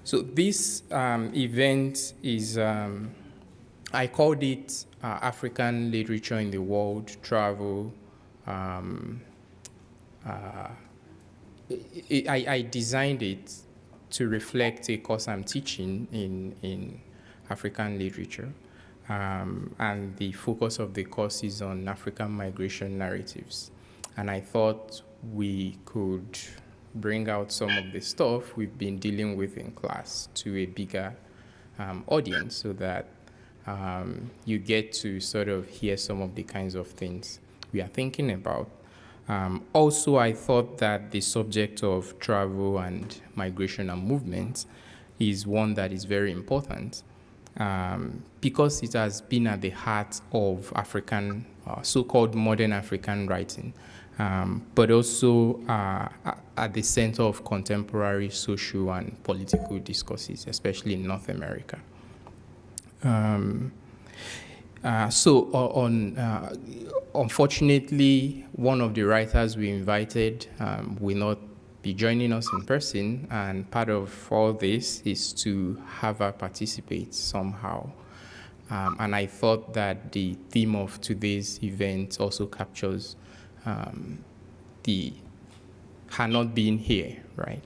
So this event is, I called it African Literature in the World Travel. Um, I designed it to reflect a course I'm teaching in African literature. And the focus of the course is on African migration narratives. And I thought we could bring out some of the stuff we've been dealing with in class to a bigger audience so that you get to sort of hear some of the kinds of things we are thinking about. Also, I thought that the subject of travel and migration and movement is one that is very important because it has been at the heart of African, so-called modern African writing, but also at the center of contemporary social and political discourses, especially in North America. Unfortunately, one of the writers we invited will not be joining us in person, and part of all this is to have her participate somehow. And I thought that the theme of today's event also captures her not being here, right?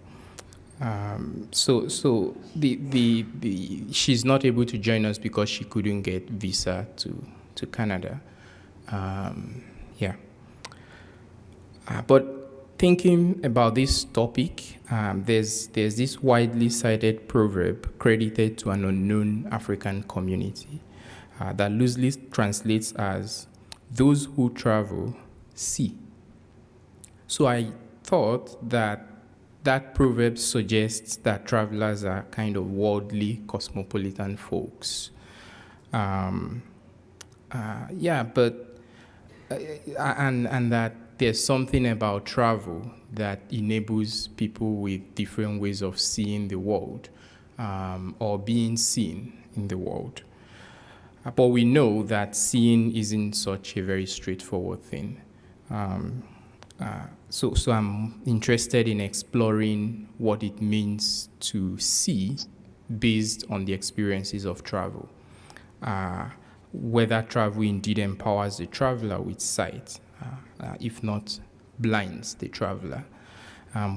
She's not able to join us because she couldn't get visa to Canada. But thinking about this topic, there's this widely cited proverb credited to an unknown African community that loosely translates as "those who travel see." So I thought that proverb suggests that travelers are kind of worldly, cosmopolitan folks. And that there's something about travel that enables people with different ways of seeing the world or being seen in the world. But we know that seeing isn't such a very straightforward thing. So I'm interested in exploring what it means to see based on the experiences of travel. Whether travel indeed empowers the traveler with sight, if not blinds the traveler.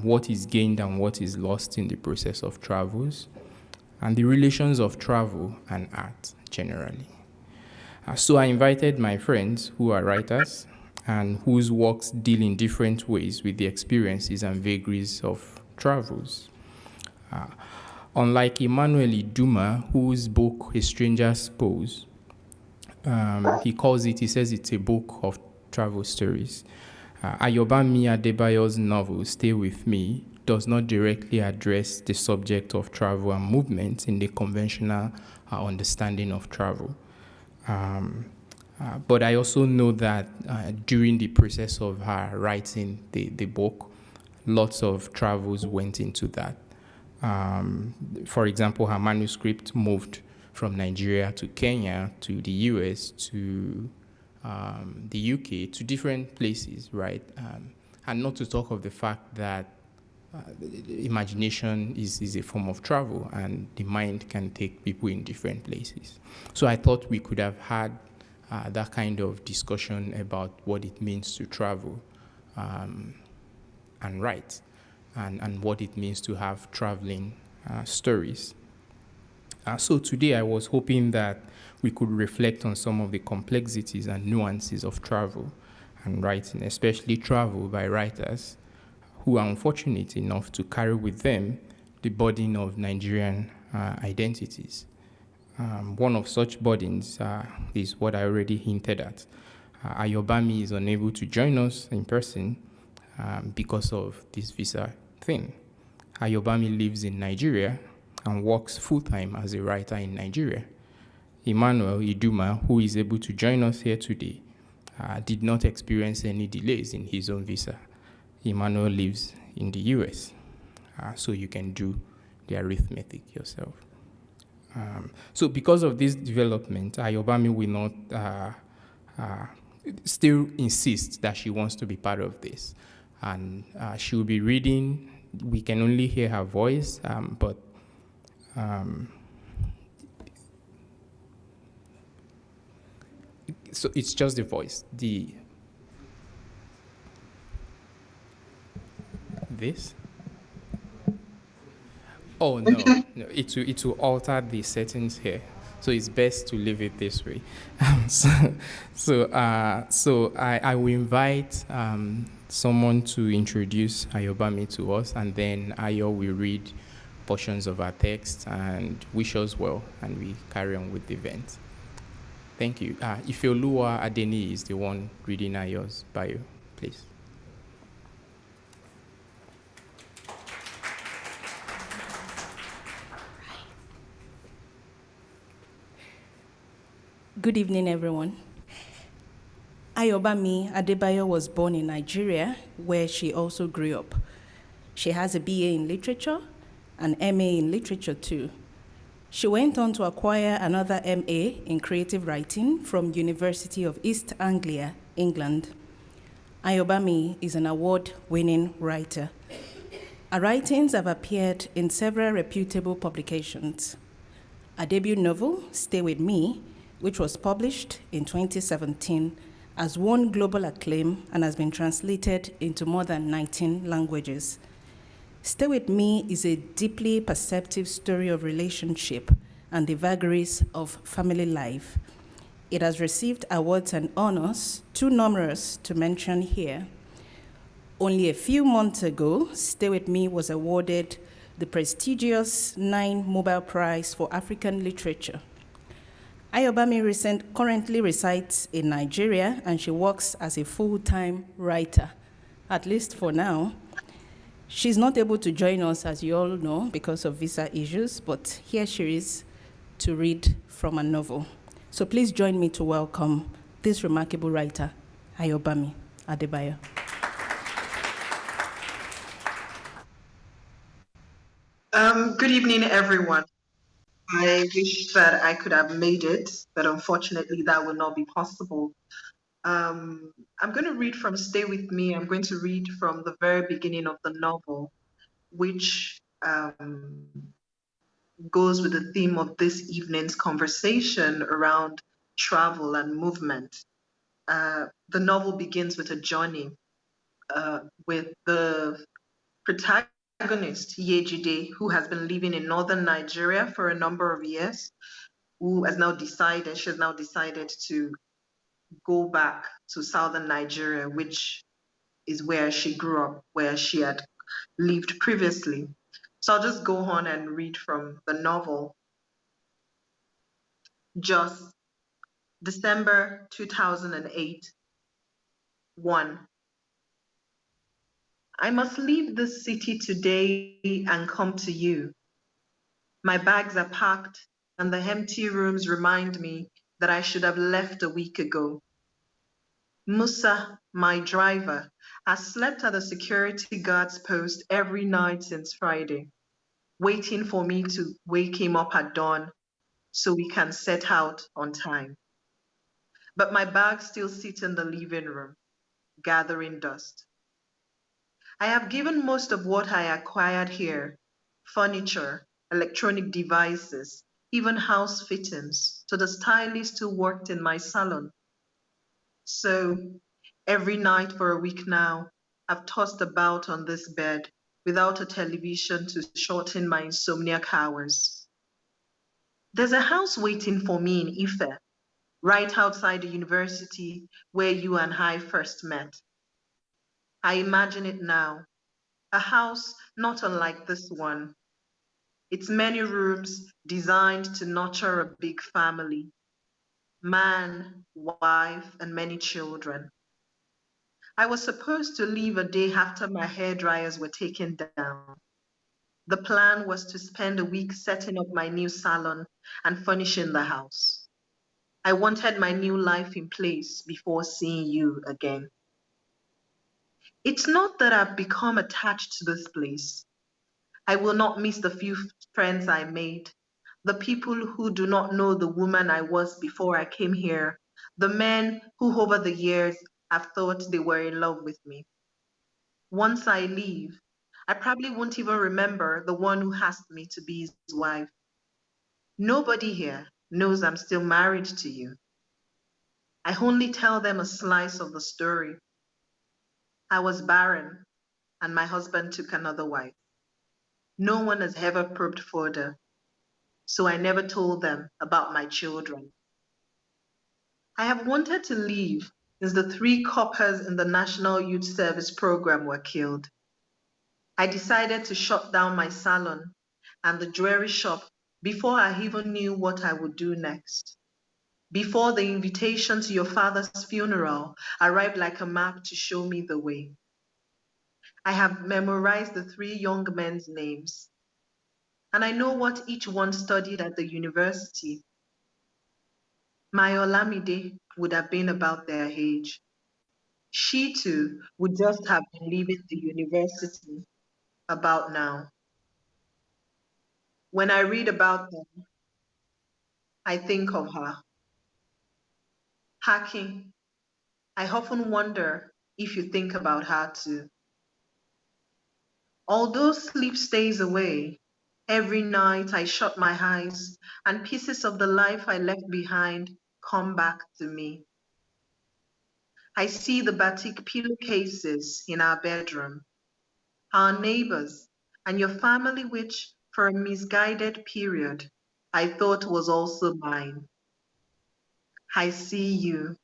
What is gained and what is lost in the process of travels, and the relations of travel and art generally. So I invited my friends who are writers and whose works deal in different ways with the experiences and vagaries of travels. Unlike Emmanuel Iduma, whose book A Stranger's Pose, he says it's a book of travel stories. Ayobami Adebayo's novel, Stay With Me, does not directly address the subject of travel and movement in the conventional understanding of travel. But I also know that during the process of her writing the book, lots of travels went into that. For example, her manuscript moved from Nigeria to Kenya to the US to the UK to different places, right? And not to talk of the fact that imagination is a form of travel and the mind can take people in different places. So I thought we could have had that kind of discussion about what it means to travel and write and what it means to have traveling stories. So today I was hoping that we could reflect on some of the complexities and nuances of travel and writing, especially travel by writers who are unfortunate enough to carry with them the burden of Nigerian identities. One of such burdens is what I already hinted at. Ayobami is unable to join us in person because of this visa thing. Ayobami lives in Nigeria and works full-time as a writer in Nigeria. Emmanuel Iduma, who is able to join us here today, did not experience any delays in his own visa. Emmanuel lives in the US, so you can do the arithmetic yourself. So because of this development, Ayobami will not still insist that she wants to be part of this. And she will be reading. We can only hear her voice, but Um, so it's just the voice. This. Oh no, Okay. no, it will alter the settings here. So it's best to leave it this way. So, I will invite someone to introduce Ayobami to us, and then Ayo will read portions of our text and wish us well, and we carry on with the event. Thank you. Ifeoluwa Adeni is the one reading Ayo's bio, please. Good evening, everyone. Ayobami Adebayo was born in Nigeria, where she also grew up. She has a BA in literature, an MA in literature too. She went on to acquire another MA in creative writing from University of East Anglia, England. Ayobami is an award-winning writer. Her writings have appeared in several reputable publications. Her debut novel, Stay With Me, which was published in 2017, has won global acclaim and has been translated into more than 19 languages. Stay With Me is a deeply perceptive story of relationship and the vagaries of family life. It has received awards and honors, too numerous to mention here. Only a few months ago, Stay With Me was awarded the prestigious 9 Nobel Prize for African Literature. Ayobami currently resides in Nigeria, and she works as a full-time writer, at least for now. She's not able to join us, as you all know, because of visa issues, but here she is to read from a novel. So please join me to welcome this remarkable writer, Ayobami Adebayo. Good evening, everyone. I wish that I could have made it, but unfortunately, that will not be possible. I'm going to read from Stay With Me. I'm going to read from the very beginning of the novel, which goes with the theme of this evening's conversation around travel and movement. The novel begins with a journey with the protagonist, Yejide, who has been living in northern Nigeria for a number of years, she has now decided to go back to southern Nigeria, which is where she grew up, where she had lived previously. So I'll just go on and read from the novel. Just December 2008, 1. I must leave this city today and come to you. My bags are packed, and the empty rooms remind me that I should have left a week ago. Musa, my driver, has slept at the security guard's post every night since Friday, waiting for me to wake him up at dawn so we can set out on time. But my bags still sit in the living room, gathering dust. I have given most of what I acquired here, furniture, electronic devices, even house fittings, to the stylist who worked in my salon. So every night for a week now, I've tossed about on this bed without a television to shorten my insomniac hours. There's a house waiting for me in Ife, right outside the university where you and I first met. I imagine it now, a house not unlike this one. Its many rooms designed to nurture a big family, man, wife, and many children. I was supposed to leave a day after my hair dryers were taken down. The plan was to spend a week setting up my new salon and furnishing the house. I wanted my new life in place before seeing you again. It's not that I've become attached to this place. I will not miss the few friends I made, the people who do not know the woman I was before I came here, the men who over the years have thought they were in love with me. Once I leave, I probably won't even remember the one who asked me to be his wife. Nobody here knows I'm still married to you. I only tell them a slice of the story. I was barren, and my husband took another wife. No one has ever probed further, so I never told them about my children. I have wanted to leave since the 3 coppers in the National Youth Service program were killed. I decided to shut down my salon and the jewelry shop before I even knew what I would do next. Before the invitation to your father's funeral arrived like a map to show me the way. I have memorized the 3 young men's names, and I know what each one studied at the university. My Olamide would have been about their age. She too would just have been leaving the university about now. When I read about them, I think of her. Haki, I often wonder if you think about her too. Although sleep stays away, every night I shut my eyes and pieces of the life I left behind come back to me. I see the batik pillowcases in our bedroom, our neighbors, and your family, which, for a misguided period, I thought was also mine. I see you.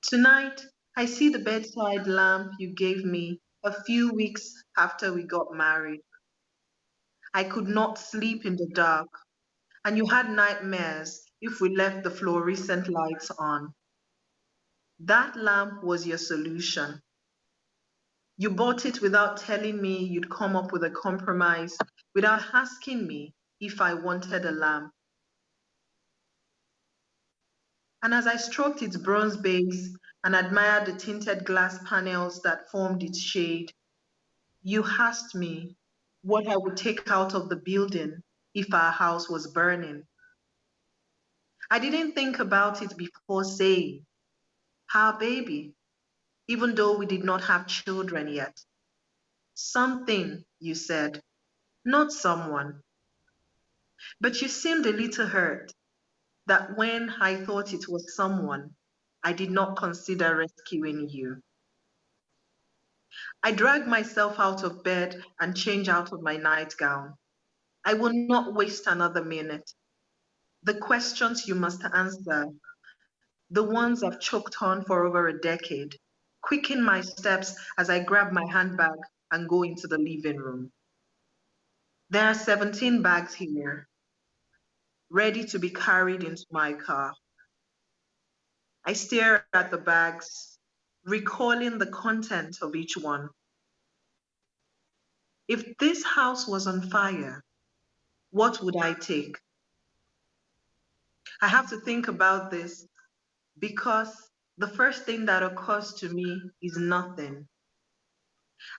Tonight, I see the bedside lamp you gave me a few weeks after we got married. I could not sleep in the dark, and you had nightmares if we left the fluorescent lights on. That lamp was your solution. You bought it without telling me you'd come up with a compromise, without asking me if I wanted a lamp. And as I stroked its bronze base and admired the tinted glass panels that formed its shade, you asked me what I would take out of the building if our house was burning. I didn't think about it before saying, our baby, even though we did not have children yet. Something, you said, not someone. But you seemed a little hurt that when I thought it was someone, I did not consider rescuing you. I dragged myself out of bed and changed out of my nightgown. I will not waste another minute. The questions you must answer, the ones I've choked on for over a decade, quicken my steps as I grab my handbag and go into the living room. There are 17 bags here, ready to be carried into my car. I stare at the bags, recalling the content of each one. If this house was on fire, what would I take? I have to think about this because the first thing that occurs to me is nothing.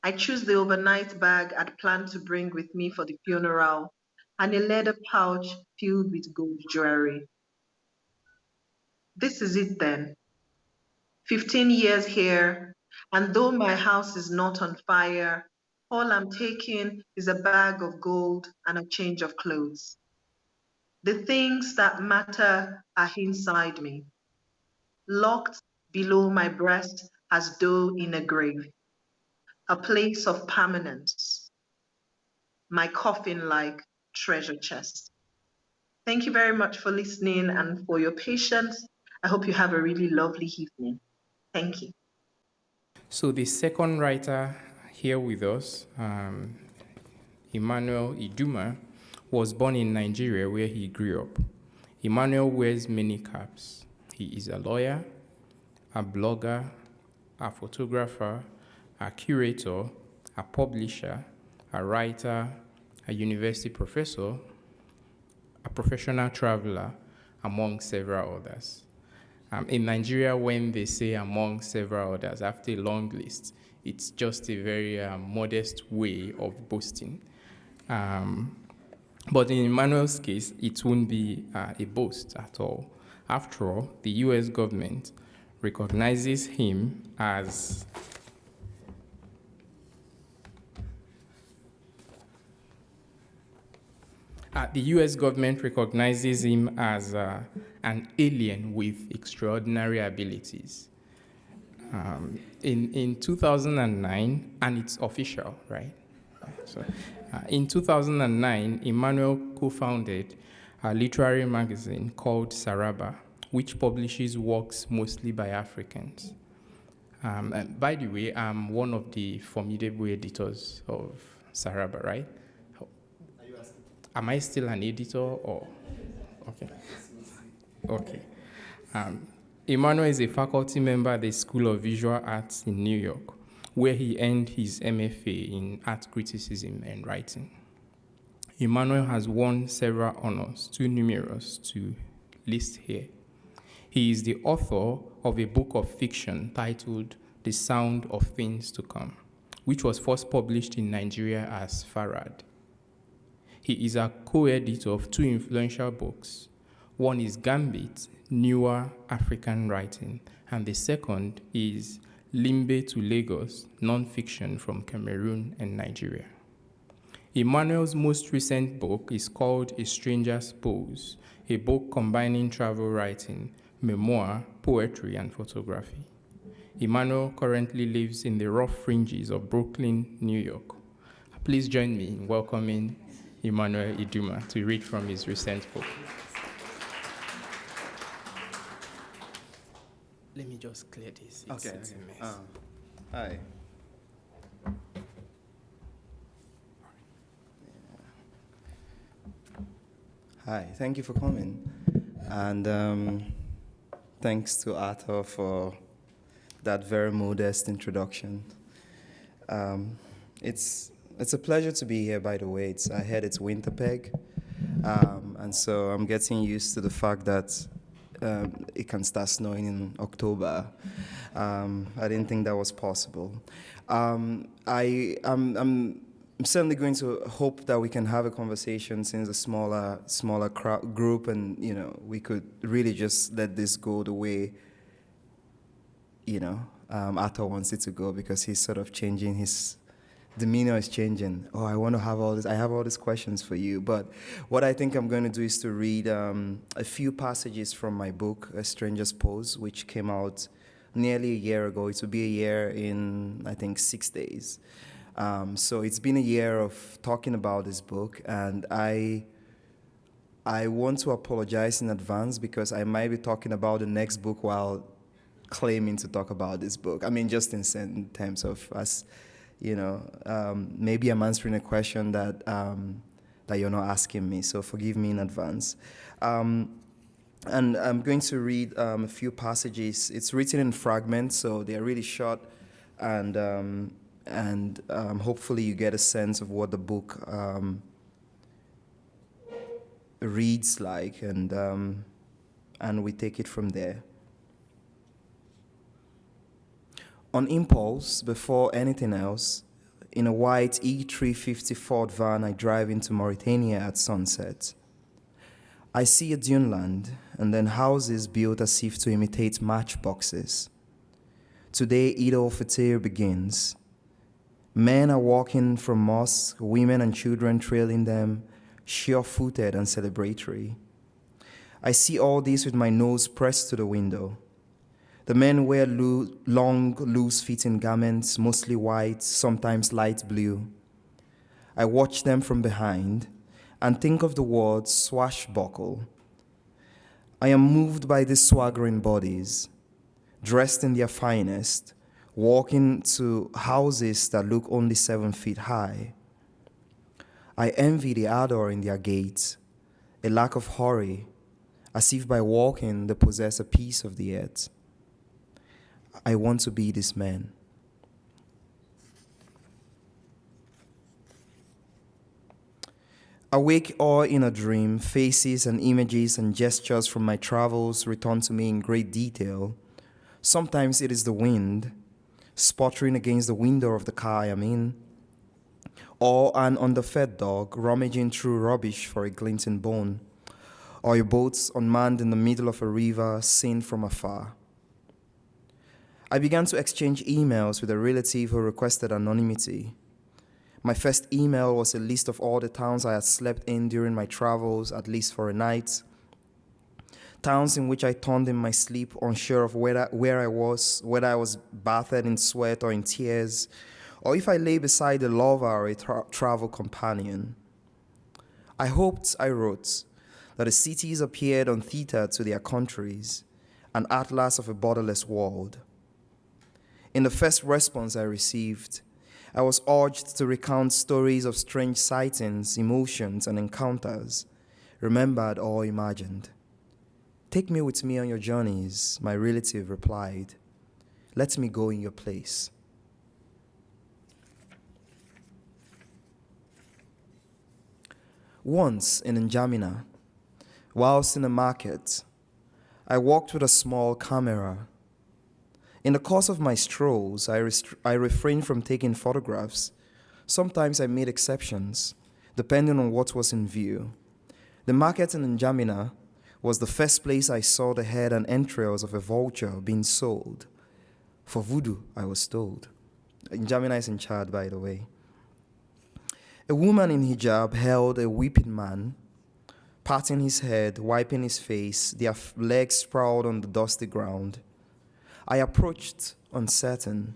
I choose the overnight bag I'd planned to bring with me for the funeral and a leather pouch filled with gold jewelry. This is it then. 15 years here, and though my house is not on fire, all I'm taking is a bag of gold and a change of clothes. The things that matter are inside me, locked below my breast as though in a grave, a place of permanence, my coffin-like treasure chest. Thank you very much for listening and for your patience. I hope you have a really lovely evening. Thank you. So the second writer here with us, Emmanuel Iduma, was born in Nigeria where he grew up. Emmanuel wears many caps. He is a lawyer, a blogger, a photographer, a curator, a publisher, a writer, a university professor, a professional traveler, among several others. In Nigeria, when they say among several others, after a long list, it's just a very modest way of boasting. But in Emmanuel's case, it won't be a boast at all. After all, the US government recognizes him as The US government recognizes him as an alien with extraordinary abilities. In 2009, and it's official, right? So, in 2009, Emmanuel co-founded a literary magazine called Saraba, which publishes works mostly by Africans. And by the way, I'm one of the formidable editors of Saraba, right? Are you asking? Am I still an editor or? Okay. Okay. Emmanuel is a faculty member at the School of Visual Arts in New York, where he earned his MFA in art criticism and writing. Emmanuel has won several honors, too numerous to list here. He is the author of a book of fiction titled The Sound of Things to Come, which was first published in Nigeria as Farad. He is a co-editor of two influential books. One is Gambit, Newer African Writing, and the second is Limbe to Lagos, non-fiction from Cameroon and Nigeria. Emmanuel's most recent book is called A Stranger's Pose, a book combining travel writing, memoir, poetry, and photography. Emmanuel currently lives in the rough fringes of Brooklyn, New York. Please join me in welcoming Emmanuel Iduma to read from his recent book. Let me just clear this. It's a mess. Hi. Hi, thank you for coming. And thanks to Arthur for that very modest introduction. It's a pleasure to be here, by the way. I heard it's Winterpeg. And so I'm getting used to the fact that it can start snowing in October. I didn't think that was possible. I'm certainly going to hope that we can have a conversation since a smaller group, and we could really just let this go the way Arthur wants it to go, because he's sort of changing his demeanor is changing. Oh, I want to have all this. I have all these questions for you. But what I think I'm going to do is to read a few passages from my book, A Stranger's Pose, which came out nearly a year ago. It will be a year in, I think, 6 days. So it's been a year of talking about this book, and I want to apologize in advance because I might be talking about the next book while claiming to talk about this book. I mean, just in terms of us. Maybe I'm answering a question that you're not asking me, so forgive me in advance. And I'm going to read a few passages. It's written in fragments, so they're really short, and hopefully you get a sense of what the book reads like, and we take it from there. On impulse, before anything else, in a white E350 Ford van, I drive into Mauritania at sunset. I see a duneland, and then houses built as if to imitate matchboxes. Today, Eid al-Fitr begins. Men are walking from mosques, women and children trailing them, sure-footed and celebratory. I see all this with my nose pressed to the window. The men wear long, loose-fitting garments, mostly white, sometimes light blue. I watch them from behind and think of the word swashbuckle. I am moved by these swaggering bodies, dressed in their finest, walking to houses that look only 7 feet high. I envy the ardor in their gaits, a lack of hurry, as if by walking they possess a piece of the earth. I want to be this man. Awake or in a dream, faces and images and gestures from my travels return to me in great detail. Sometimes it is the wind, sputtering against the window of the car I am in, or an underfed dog rummaging through rubbish for a glinting bone, or a boat unmanned in the middle of a river seen from afar. I began to exchange emails with a relative who requested anonymity. My first email was a list of all the towns I had slept in during my travels, at least for a night. Towns in which I turned in my sleep, unsure of where I was, whether I was bathed in sweat or in tears, or if I lay beside a lover or a travel companion. I hoped, I wrote, that the cities appeared untethered to their countries, an atlas of a borderless world. In the first response I received, I was urged to recount stories of strange sightings, emotions, and encounters, remembered or imagined. Take me with me on your journeys, my relative replied. Let me go in your place. Once in N'Djamena, whilst in the market, I walked with a small camera. In the course of my strolls, I refrained from taking photographs. Sometimes I made exceptions, depending on what was in view. The market in N'Djamena was the first place I saw the head and entrails of a vulture being sold. For voodoo, I was told. N'Djamena is in Chad, by the way. A woman in hijab held a weeping man, patting his head, wiping his face, their legs sprawled on the dusty ground. I approached, uncertain.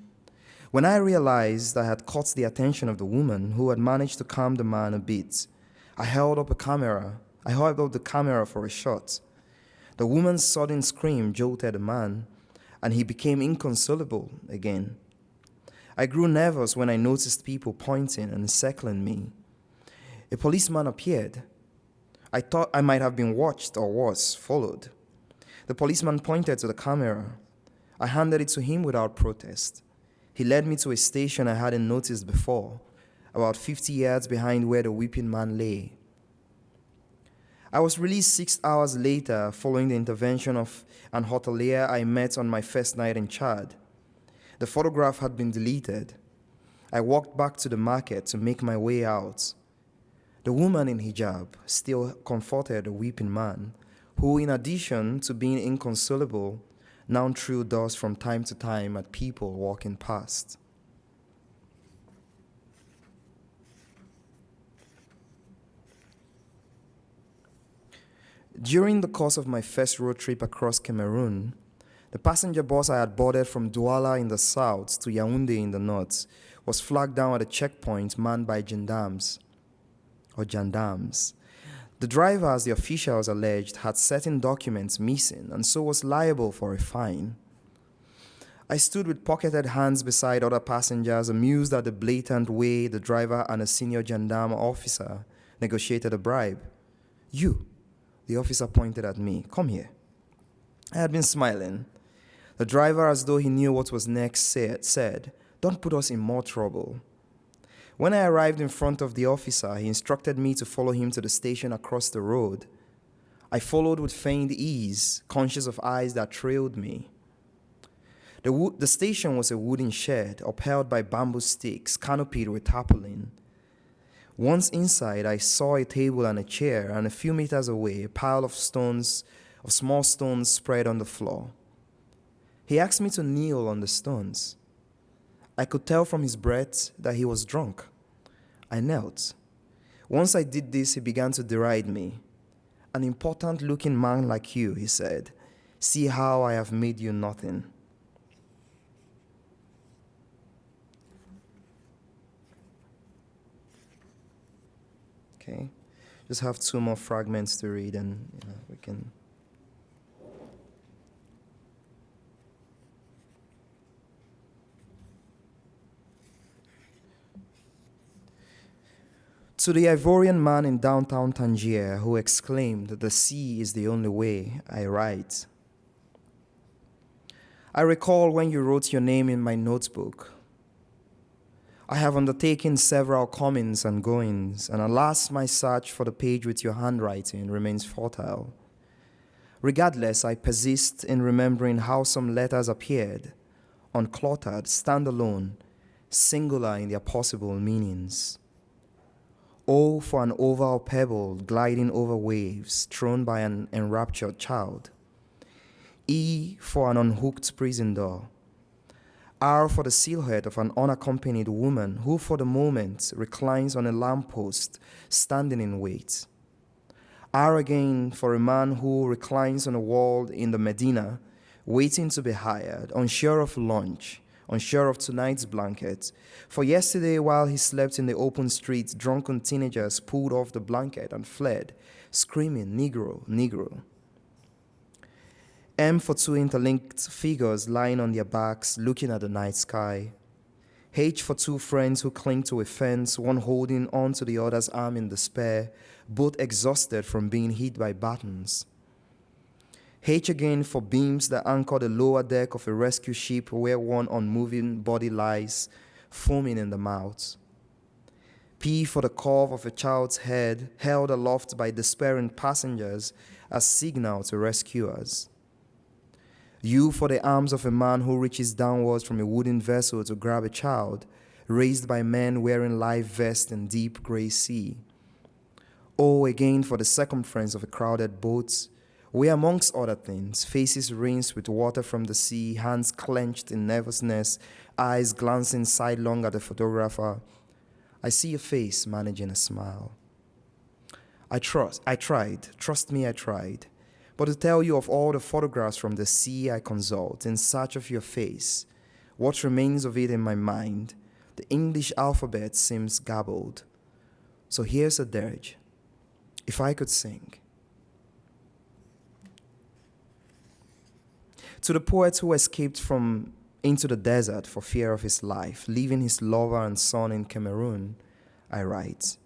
When I realized I had caught the attention of the woman, who had managed to calm the man a bit, I held up the camera for a shot. The woman's sudden scream jolted the man, and he became inconsolable again. I grew nervous when I noticed people pointing and circling me. A policeman appeared. I thought I might have been watched or was followed. The policeman pointed to the camera. I handed it to him without protest. He led me to a station I hadn't noticed before, about 50 yards behind where the weeping man lay. I was released 6 hours later following the intervention of an hotelier I met on my first night in Chad. The photograph had been deleted. I walked back to the market to make my way out. The woman in hijab still comforted the weeping man, who, in addition to being inconsolable, now threw dust from time to time at people walking past. During the course of my first road trip across Cameroon, the passenger bus I had boarded from Douala in the south to Yaoundé in the north was flagged down at a checkpoint manned by gendarmes. The driver, as the officials alleged, had certain documents missing and so was liable for a fine. I stood with pocketed hands beside other passengers, amused at the blatant way the driver and a senior gendarme officer negotiated a bribe. "You," the officer pointed at me, "come here." I had been smiling. The driver, as though he knew what was next, said, "Don't put us in more trouble." When I arrived in front of the officer, he instructed me to follow him to the station across the road. I followed with feigned ease, conscious of eyes that trailed me. The station was a wooden shed upheld by bamboo sticks, canopied with tarpaulin. Once inside, I saw a table and a chair, and a few meters away, a pile of small stones spread on the floor. He asked me to kneel on the stones. I could tell from his breath that he was drunk. I knelt. Once I did this, he began to deride me. "An important-looking man like you," he said. "See how I have made you nothing." Okay, just have 2 more fragments to read and we can... To the Ivorian man in downtown Tangier who exclaimed, "The sea is the only way," I write. I recall when you wrote your name in my notebook. I have undertaken several comings and goings, and alas, my search for the page with your handwriting remains futile. Regardless, I persist in remembering how some letters appeared, uncluttered, standalone, singular in their possible meanings. O for an oval pebble gliding over waves, thrown by an enraptured child. E for an unhooked prison door. R for the silhouette of an unaccompanied woman who for the moment reclines on a lamppost, standing in wait. R again for a man who reclines on a wall in the Medina, waiting to be hired, unsure of lunch, unsure of tonight's blanket. For yesterday, while he slept in the open street, drunken teenagers pulled off the blanket and fled, screaming, "Negro, Negro." M for two interlinked figures lying on their backs, looking at the night sky. H for two friends who cling to a fence, one holding on to the other's arm in despair, both exhausted from being hit by batons. H again for beams that anchor the lower deck of a rescue ship where one unmoving body lies, foaming in the mouth. P for the curve of a child's head held aloft by despairing passengers as signal to rescuers. U for the arms of a man who reaches downwards from a wooden vessel to grab a child, raised by men wearing life vests in deep gray sea. O again for the circumference of a crowded boat, where amongst other things, faces rinsed with water from the sea, hands clenched in nervousness, eyes glancing sidelong at the photographer, I see a face managing a smile. I tried, trust me, I tried. But to tell you of all the photographs from the sea I consult in search of your face, what remains of it in my mind, the English alphabet seems garbled. So here's a dirge. If I could sing. To the poet who escaped into the desert for fear of his life, leaving his lover and son in Cameroon, I write.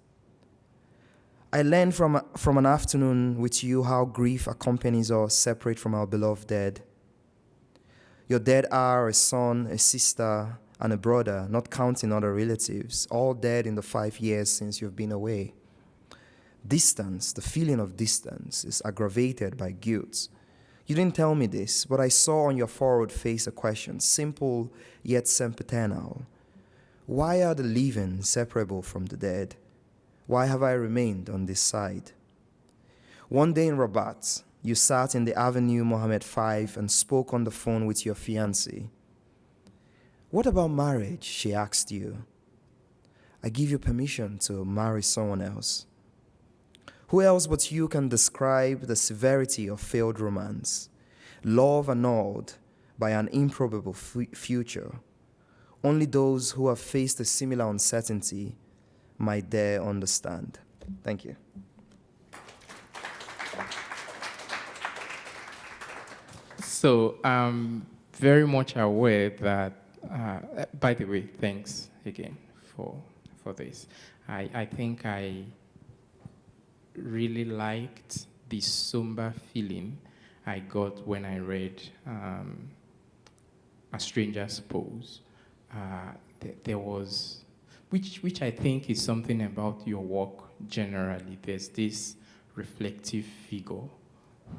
I learned from an afternoon with you how grief accompanies us separate from our beloved dead. Your dead are a son, a sister, and a brother, not counting other relatives, all dead in the 5 years since you've been away. Distance, the feeling of distance, is aggravated by guilt. You didn't tell me this, but I saw on your forward face a question, simple yet sempiternal. Why are the living separable from the dead? Why have I remained on this side? One day in Rabat, you sat in the Avenue Mohammed V and spoke on the phone with your fiancée. What about marriage? She asked you. I give you permission to marry someone else. Who else but you can describe the severity of failed romance, love annulled by an improbable future? Only those who have faced a similar uncertainty might dare understand. Thank you. So I'm very much aware that, by the way, thanks again for this. I think I really liked the somber feeling I got when I read A Stranger's Pose. There was, which I think is something about your work generally. There's this reflective figure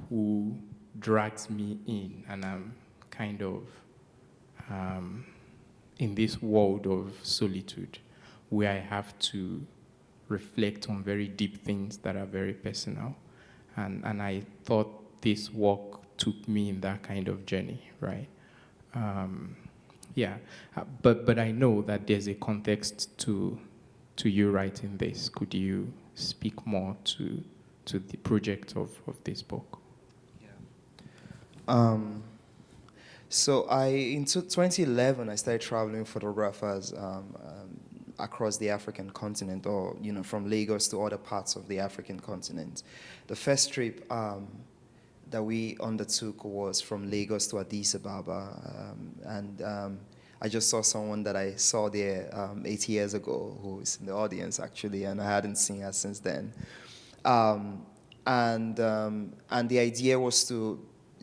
who drags me in, and I'm kind of in this world of solitude where I have to reflect on very deep things that are very personal. And I thought this work took me in that kind of journey, right? But I know that there's a context to you writing this. Could you speak more to the project of this book? Yeah. So in 2011, I started traveling photographers across the African continent, or from Lagos to other parts of the African continent. The first trip that we undertook was from Lagos to Addis Ababa, and I just saw someone that I saw there 8 years ago who is in the audience actually, and I hadn't seen her since then. And the idea was to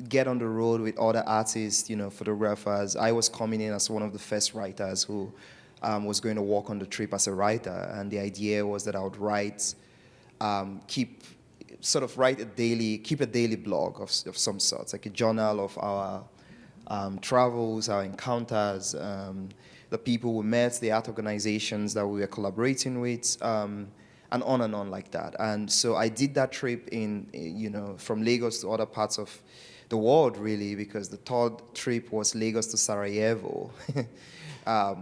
get on the road with other artists, photographers. I was coming in as one of the first writers who was going to walk on the trip as a writer, and the idea was that I would write, keep a daily blog of some sort, like a journal of our travels, our encounters, the people we met, the art organizations that we were collaborating with, and on like that. And so I did that trip from Lagos to other parts of the world, really, because the third trip was Lagos to Sarajevo,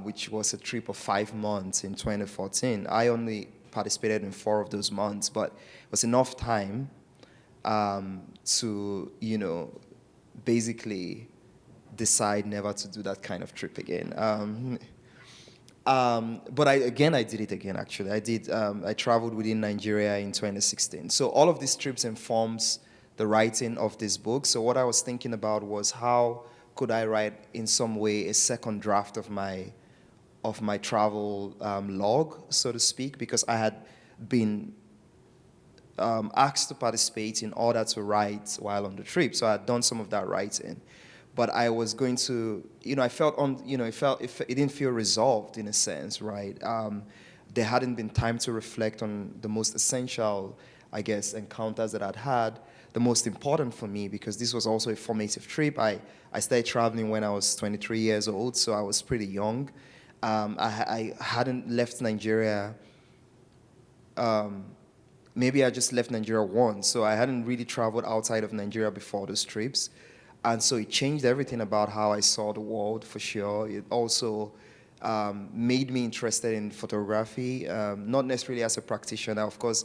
which was a trip of 5 months in 2014. I only participated in 4 of those months, but it was enough time to, basically decide never to do that kind of trip again. But I did it again, actually. I traveled within Nigeria in 2016. So all of these trips informs the writing of this book. So what I was thinking about was how could I write in some way a second draft of my travel log, so to speak, because I had been asked to participate in order to write while on the trip. So I had done some of that writing. But I was going to, I felt it didn't feel resolved in a sense, right? There hadn't been time to reflect on the most essential, I guess, encounters that I'd had, the most important for me, because this was also a formative trip. I started traveling when I was 23 years old, so I was pretty young. I hadn't left Nigeria. Maybe I just left Nigeria once, so I hadn't really traveled outside of Nigeria before those trips. And so it changed everything about how I saw the world, for sure. It also made me interested in photography, not necessarily as a practitioner, of course,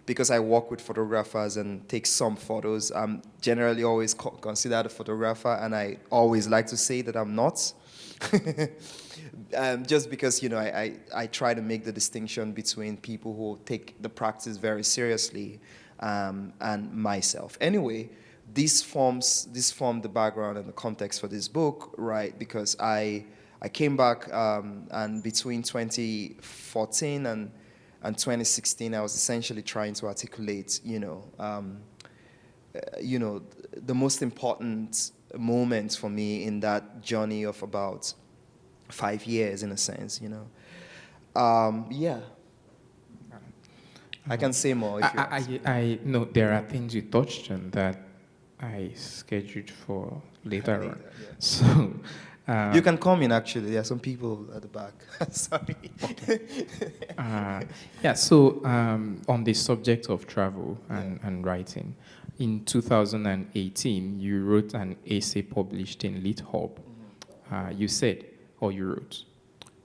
because I work with photographers and take some photos. I'm generally always considered a photographer, and I always like to say that I'm not. Just because, I try to make the distinction between people who take the practice very seriously and myself. Anyway, this formed the background and the context for this book, right? Because I came back and between 2014 and 2016, I was essentially trying to articulate, the most important moments for me in that journey of about 5 years, in a sense, Yeah. I can say more if you want. I know there are things you touched on that I scheduled for later on. Yeah. So You can come in, actually. There are some people at the back. Sorry. So on the subject of travel and writing, in 2018, you wrote an essay published in Lit Hub. You said, or you wrote,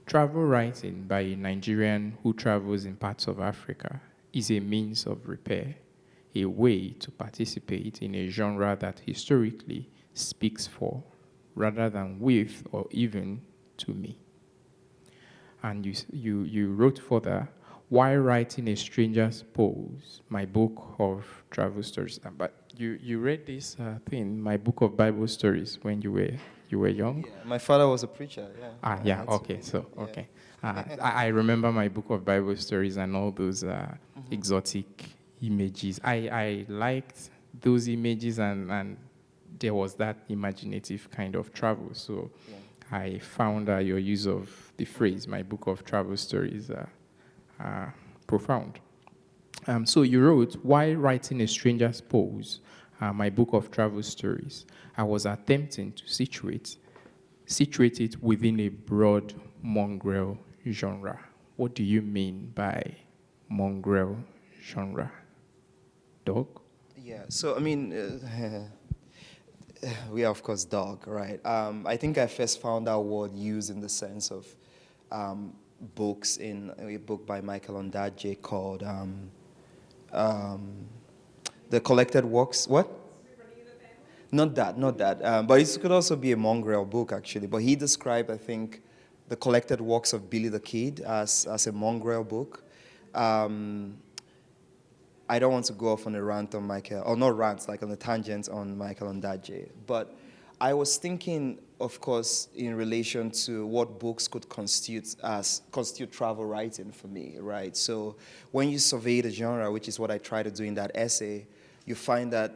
travel writing by a Nigerian who travels in parts of Africa is a means of repair, a way to participate in a genre that historically speaks for, rather than with or even to me. And you wrote further, while writing A Stranger's Pose, my book of travel stories. But you read this thing, my book of Bible stories, when you were young? Yeah, my father was a preacher, yeah. Okay. I remember my book of Bible stories and all those exotic images. I liked those images, and there was that imaginative kind of travel. So I found your use of the phrase, my book of travel stories, profound. So you wrote, while writing A Stranger's Pose, my book of travel stories, I was attempting to situate it within a broad mongrel genre. What do you mean by mongrel genre? Dog? Yeah, so I mean, we are, of course, dog, right? I think I first found that word used in the sense of books in a book by Michael Ondaatje called The Collected Works. What? Not that. But it could also be a mongrel book, actually. But he described, I think, The Collected Works of Billy the Kid as a mongrel book. I don't want to go off on a rant on Michael, or not rant, like on a tangent on Michael Ondaatje. But I was thinking, of course, in relation to what books could constitute travel writing for me, right? So when you survey the genre, which is what I try to do in that essay, you find that,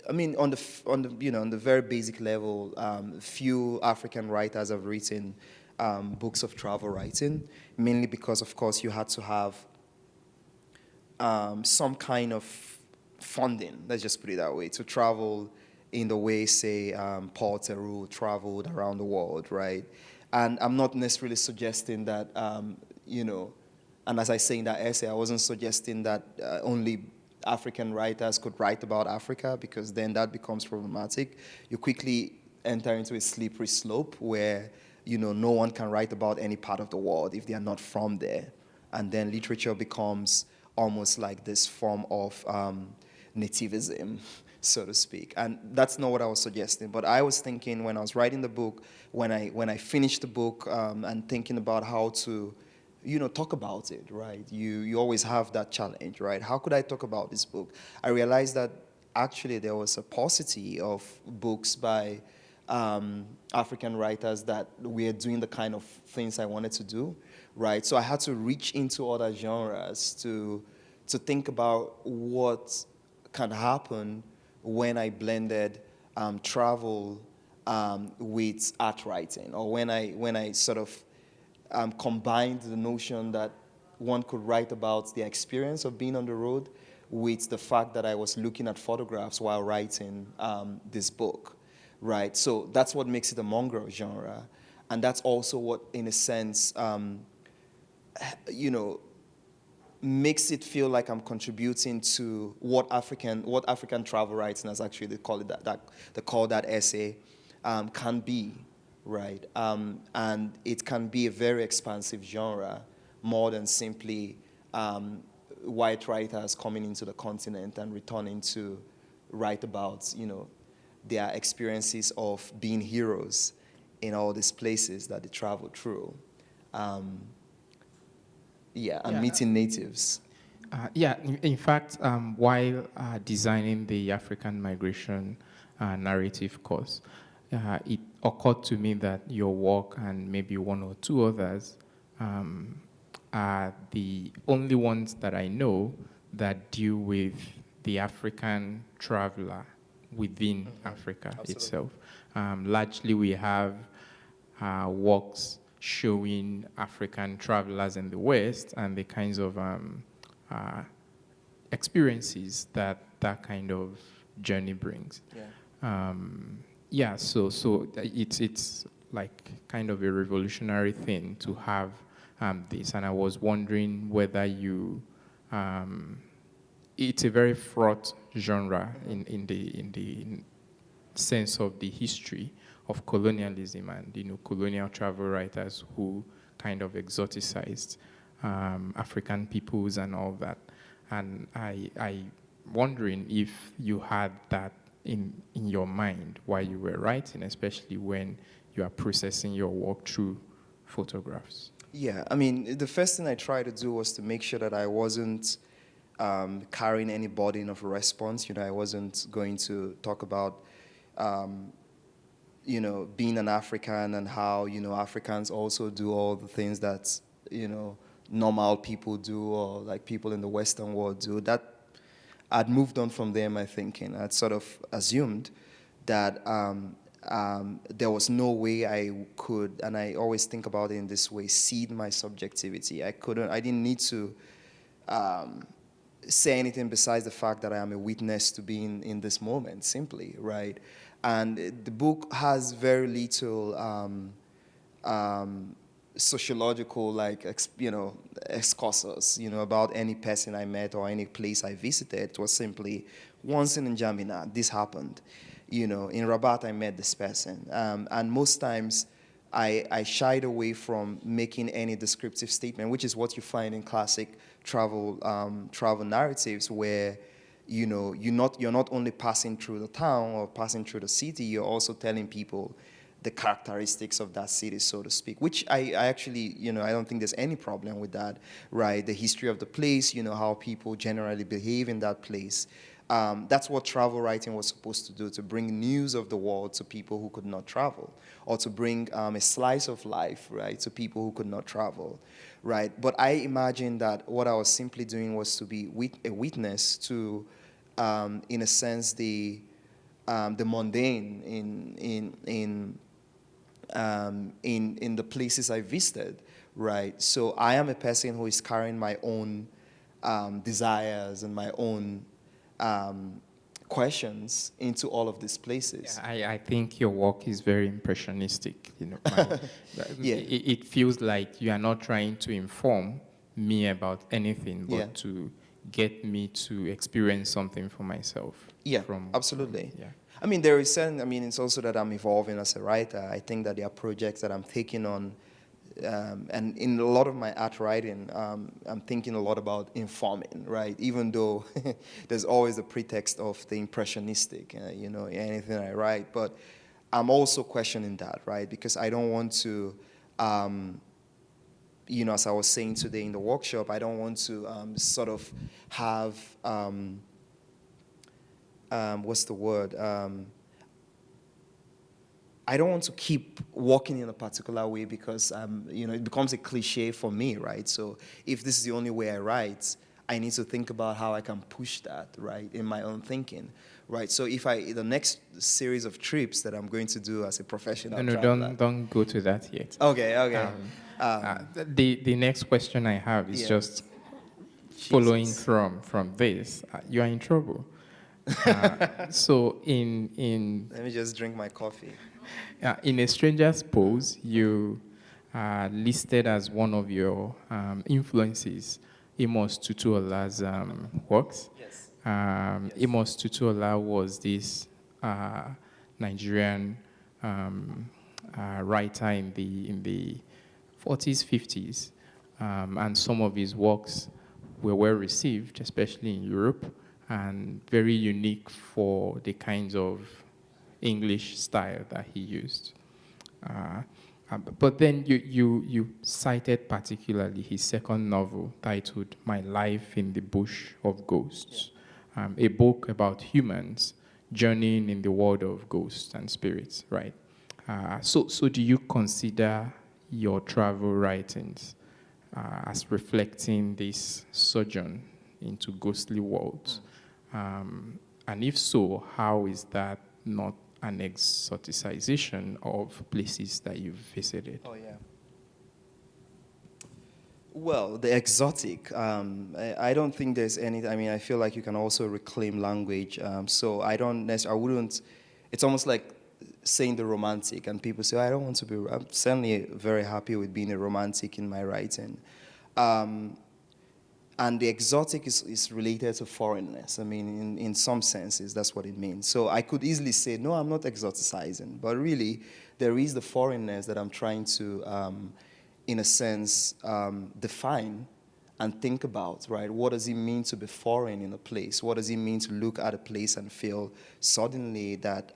I mean, on the very basic level, few African writers have written books of travel writing, mainly because, of course, you had to have some kind of funding, let's just put it that way, to travel in the way, say, Paul Theroux traveled around the world, right? And I'm not necessarily suggesting that, and as I say in that essay, I wasn't suggesting that only African writers could write about Africa, because then that becomes problematic. You quickly enter into a slippery slope where, no one can write about any part of the world if they are not from there. And then literature becomes almost like this form of nativism, so to speak. And that's not what I was suggesting. But I was thinking, when I was writing the book, when I finished the book, and thinking about how to, talk about it, right? You always have that challenge, right? How could I talk about this book? I realized that actually there was a paucity of books by African writers that were doing the kind of things I wanted to do, right? So I had to reach into other genres to think about what can happen when I blended travel with art writing, or when I sort of combined the notion that one could write about the experience of being on the road with the fact that I was looking at photographs while writing this book, right? So that's what makes it a mongrel genre. And that's also what, in a sense, makes it feel like I'm contributing to what African travel writing, as actually they call that essay, can be, right? And it can be a very expansive genre, more than simply white writers coming into the continent and returning to write about, their experiences of being heroes in all these places that they travel through. Meeting natives. In fact, while designing the African migration narrative course, it occurred to me that your work and maybe one or two others are the only ones that I know that deal with the African traveler within Africa itself. Largely, we have works showing African travelers in the West and the kinds of experiences that kind of journey brings. So it's like kind of a revolutionary thing to have this, and I was wondering whether you it's a very fraught genre in the sense of the history of colonialism and colonial travel writers who kind of exoticized African peoples and all that. And I wondering if you had that in your mind while you were writing, especially when you are processing your work through photographs. Yeah, I mean, the first thing I tried to do was to make sure that I wasn't carrying any burden of a response. I wasn't going to talk about being an African and how, Africans also do all the things that, normal people do, or like people in the Western world do. That I'd moved on from there, my thinking. I'd sort of assumed that there was no way I could, and I always think about it in this way, cede my subjectivity. I didn't need to say anything besides the fact that I am a witness to being in this moment, simply, right? And the book has very little sociological, excursus, about any person I met or any place I visited. It was simply, once in N'Djamena, this happened. In Rabat, I met this person. And most times, I shied away from making any descriptive statement, which is what you find in classic travel narratives, where you're not only passing through the town or passing through the city, you're also telling people the characteristics of that city, so to speak, which I actually, I don't think there's any problem with that, right? The history of the place, how people generally behave in that place. That's what travel writing was supposed to do, to bring news of the world to people who could not travel, or to bring a slice of life, right, to people who could not travel, right? But I imagined that what I was simply doing was to be a witness to, in a sense, the mundane in the places I visited, right? So I am a person who is carrying my own desires and my own questions into all of these places. Yeah, I think your work is very impressionistic. It feels like you are not trying to inform me about anything, but to get me to experience something for myself. Yeah, from absolutely. yeah. I mean, there is certain, I mean, it's also that I'm evolving as a writer. I think that there are projects that I'm taking on, and in a lot of my art writing, I'm thinking a lot about informing, right? Even though there's always the pretext of the impressionistic, you know, anything I write, but I'm also questioning that, right? Because I don't want to, you know, as I was saying today in the workshop, I don't want to sort of have, what's the word? I don't want to keep walking in a particular way because, you know, it becomes a cliche for me, right? So if this is the only way I write, I need to think about how I can push that, right, in my own thinking, right? So if the next series of trips that I'm going to do as a professional No, traveler. don't go to that yet. Okay, okay. The next question I have is Yeah. just following Jesus. from this. You are in trouble. So in Let me just drink my coffee. in A Stranger's Pose, you listed as one of your influences Amos Tutuola's works. Yes. Amos Tutuola was this Nigerian writer in the 40s, 50s, and some of his works were well received, especially in Europe, and very unique for the kinds of English style that he used. But then you cited particularly his second novel titled My Life in the Bush of Ghosts, a book about humans journeying in the world of ghosts and spirits, right? So do you consider your travel writings as reflecting this sojourn into ghostly worlds? And if so, how is that not an exoticization of places that you've visited? Oh, yeah. Well, the exotic, I don't think there's any, I mean, I feel like you can also reclaim language. So I don't necessarily, I wouldn't, it's almost like saying the romantic, and people say, I don't want to be, I'm certainly very happy with being a romantic in my writing. And the exotic is related to foreignness. I mean, in some senses, that's what it means. So I could easily say, no, I'm not exoticizing. But really, there is the foreignness that I'm trying to, in a sense, define and think about, right? What does it mean to be foreign in a place? What does it mean to look at a place and feel suddenly that,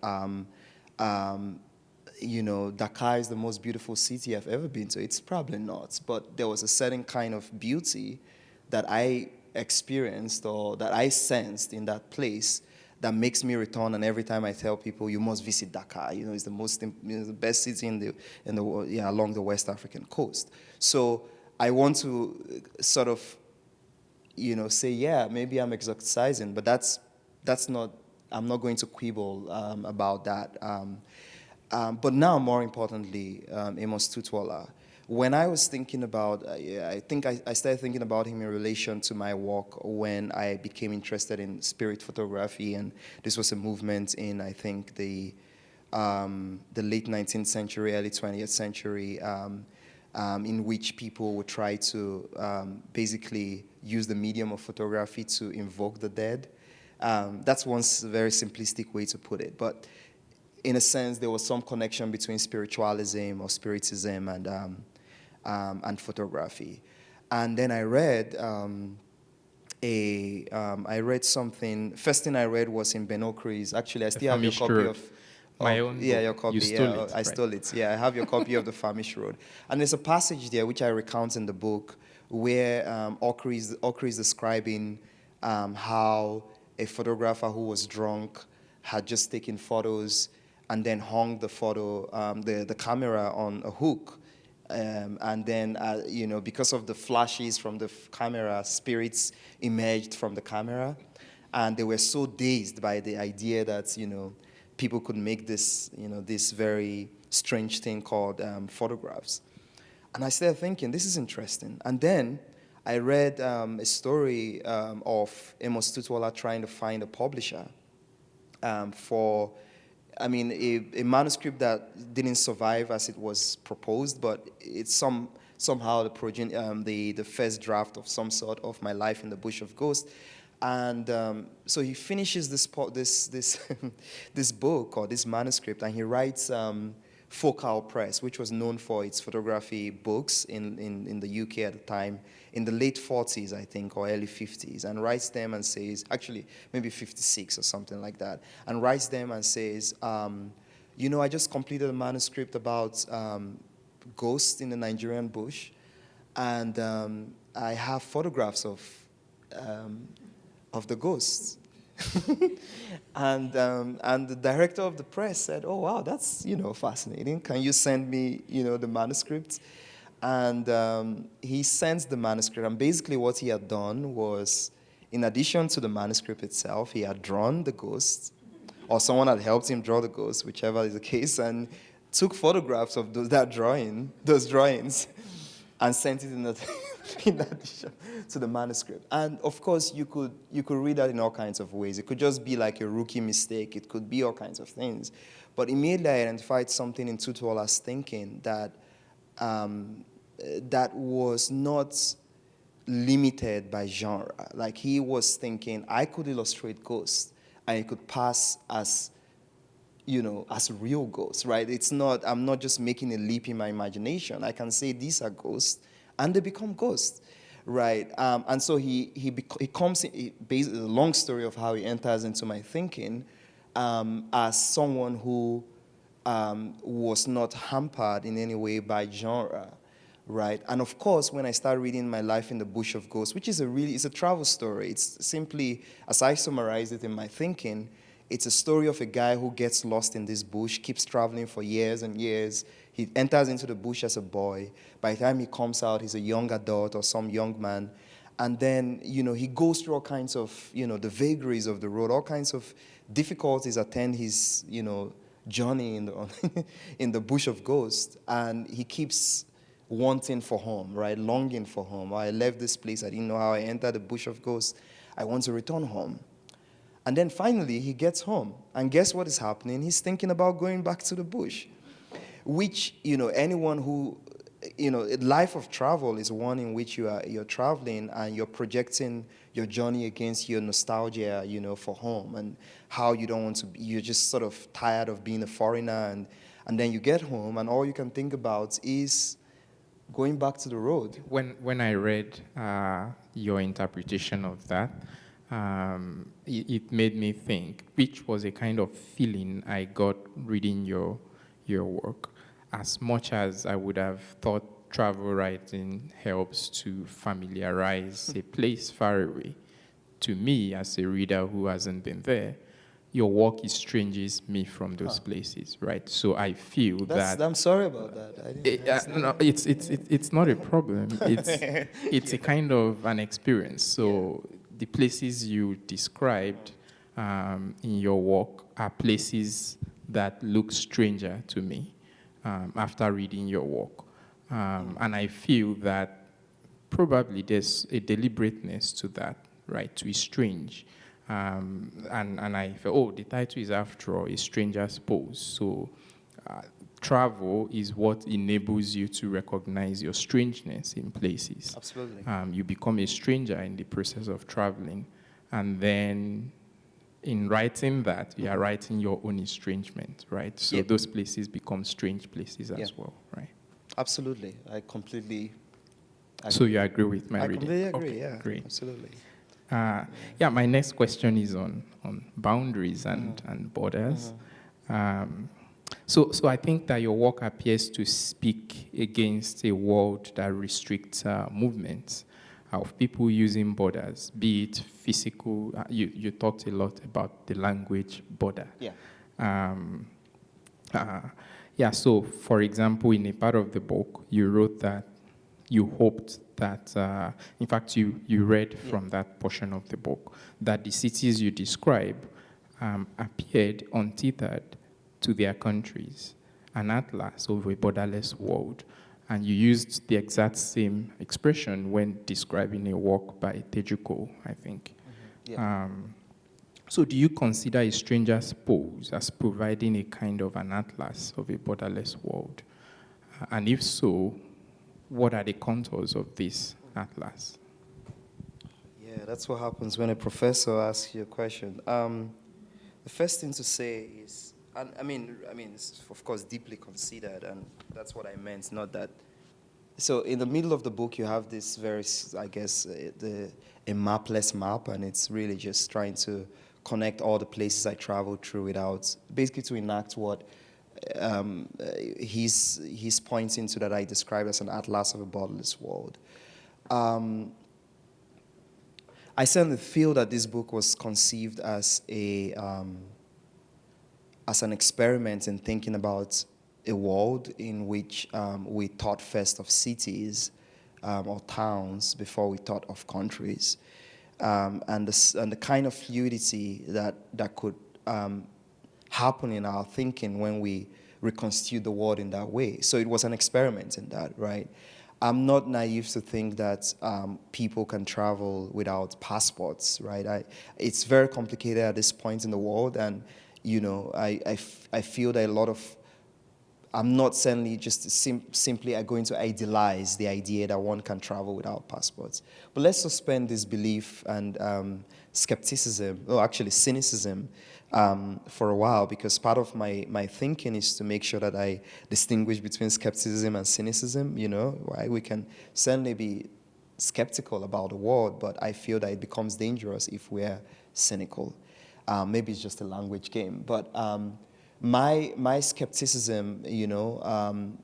you know, Dakar is the most beautiful city I've ever been to? It's probably not. But there was a certain kind of beauty that I experienced or that I sensed in that place that makes me return. And every time I tell people, you must visit Dakar. You know, it's the most, you know, the best city in the world, yeah, along the West African coast. So I want to sort of, you know, say, yeah, maybe I'm exoticizing, but that's not. I'm not going to quibble about that. But now, more importantly, Amos Tutuola. When I was thinking about, I think I started thinking about him in relation to my work when I became interested in spirit photography, and this was a movement in, I think, the late 19th century, early 20th century, in which people would try to basically use the medium of photography to invoke the dead. That's one very simplistic way to put it, but in a sense, there was some connection between spiritualism or spiritism and photography. And then I read I read something. First thing I read was in Ben Okri's. Actually, I still have your copy of my own yeah, book. your copy. You stole yeah, it, I right? stole it. Yeah, I have your copy of the Famish Road. And there's a passage there which I recount in the book where Okri is describing how a photographer who was drunk had just taken photos and then hung the photo, the camera on a hook. And then, you know, because of the flashes from the camera, spirits emerged from the camera. And they were so dazed by the idea that, you know, people could make this, you know, this very strange thing called photographs. And I started thinking, this is interesting. And then I read a story of Amos Tutuola trying to find a publisher for, I mean, a manuscript that didn't survive as it was proposed, but it's somehow the first draft of some sort of my life in the Bush of Ghosts. And so he finishes this this book or this manuscript, and he writes Focal Press, which was known for its photography books in the UK at the time, in the late 40s, I think, or early 50s, and writes them and says, actually, maybe 56 or something like that, and writes them and says, I just completed a manuscript about ghosts in the Nigerian bush, and I have photographs of the ghosts. And the director of the press said, "Oh wow, that's fascinating. Can you send me the manuscript?" And he sends the manuscript. And basically, what he had done was, in addition to the manuscript itself, he had drawn the ghosts, or someone had helped him draw the ghosts, whichever is the case, and took photographs of those drawings, and sent it in addition to the manuscript. And of course, you could read that in all kinds of ways. It could just be like a rookie mistake. It could be all kinds of things. But immediately I identified something in Tutuola's thinking that was not limited by genre. Like, he was thinking, I could illustrate ghosts, and it could pass as as real ghosts, right? I'm not just making a leap in my imagination. I can say these are ghosts, and they become ghosts, right? And so he comes in, basically, the long story of how he enters into my thinking as someone who was not hampered in any way by genre, right? And of course, when I started reading My Life in the Bush of Ghosts, which is it's a travel story. It's simply, as I summarize it in my thinking, it's a story of a guy who gets lost in this bush, keeps traveling for years and years. He enters into the bush as a boy. By the time he comes out, he's a young adult or some young man. And then, he goes through all kinds of, the vagaries of the road, all kinds of difficulties attend his, journey in the Bush of Ghosts. And he keeps wanting for home, right? Longing for home. I left this place. I didn't know how I entered the Bush of Ghosts. I want to return home. And then finally, he gets home. And guess what is happening? He's thinking about going back to the bush, which, anyone who, life of travel is one in which you're traveling and you're projecting your journey against your nostalgia, for home, and how you don't want to be, you're just sort of tired of being a foreigner. And then you get home, and all you can think about is going back to the road. When I read your interpretation of that, it made me think, which was a kind of feeling I got reading your work. As much as I would have thought travel writing helps to familiarize a place far away, to me, as a reader who hasn't been there, your work estranges me from those places, right? So I feel that... I'm sorry about that. No, it's not a problem. It's a kind of an experience. So the places you described in your work are places that look stranger to me after reading your work. And I feel that probably there's a deliberateness to that, right, to estrange. And I felt, the title is, after all, A Stranger's Pose. So travel is what enables you to recognize your strangeness in places. Absolutely. You become a stranger in the process of traveling. And then in writing that, you are writing your own estrangement, right? So those places become strange places as well, right? Absolutely. I completely agree. So you agree with my reading? I completely agree, okay, great. Absolutely. My next question is on boundaries and borders. So I think that your work appears to speak against a world that restricts movements of people using borders, be it physical. You talked a lot about the language border. So, for example, in a part of the book, you wrote that you hoped that, in fact, you read from that portion of the book, that the cities you describe appeared untethered to their countries, an atlas of a borderless world. And you used the exact same expression when describing a work by Tejuko, I think. So do you consider A Stranger's Pose as providing a kind of an atlas of a borderless world? And if so, what are the contours of this atlas? Yeah, that's what happens when a professor asks you a question. The first thing to say is, and it's of course deeply considered, and that's what I meant, not that. So in the middle of the book, you have this very, I guess, a mapless map, and it's really just trying to connect all the places I traveled through without, basically to enact what he's pointing to that I describe as an atlas of a borderless world. I certainly feel that this book was conceived as an experiment in thinking about a world in which we thought first of cities or towns before we thought of countries, and the kind of fluidity that could happen in our thinking when we reconstitute the world in that way. So it was an experiment in that, right? I'm not naive to think that people can travel without passports, right? It's very complicated at this point in the world, and I feel that a lot of, I'm not certainly just simply going to idealize the idea that one can travel without passports. But let's suspend this belief and cynicism, for a while, because part of my thinking is to make sure that I distinguish between skepticism and cynicism, right? We can certainly be skeptical about the world, but I feel that it becomes dangerous if we're cynical. Maybe it's just a language game, but my skepticism,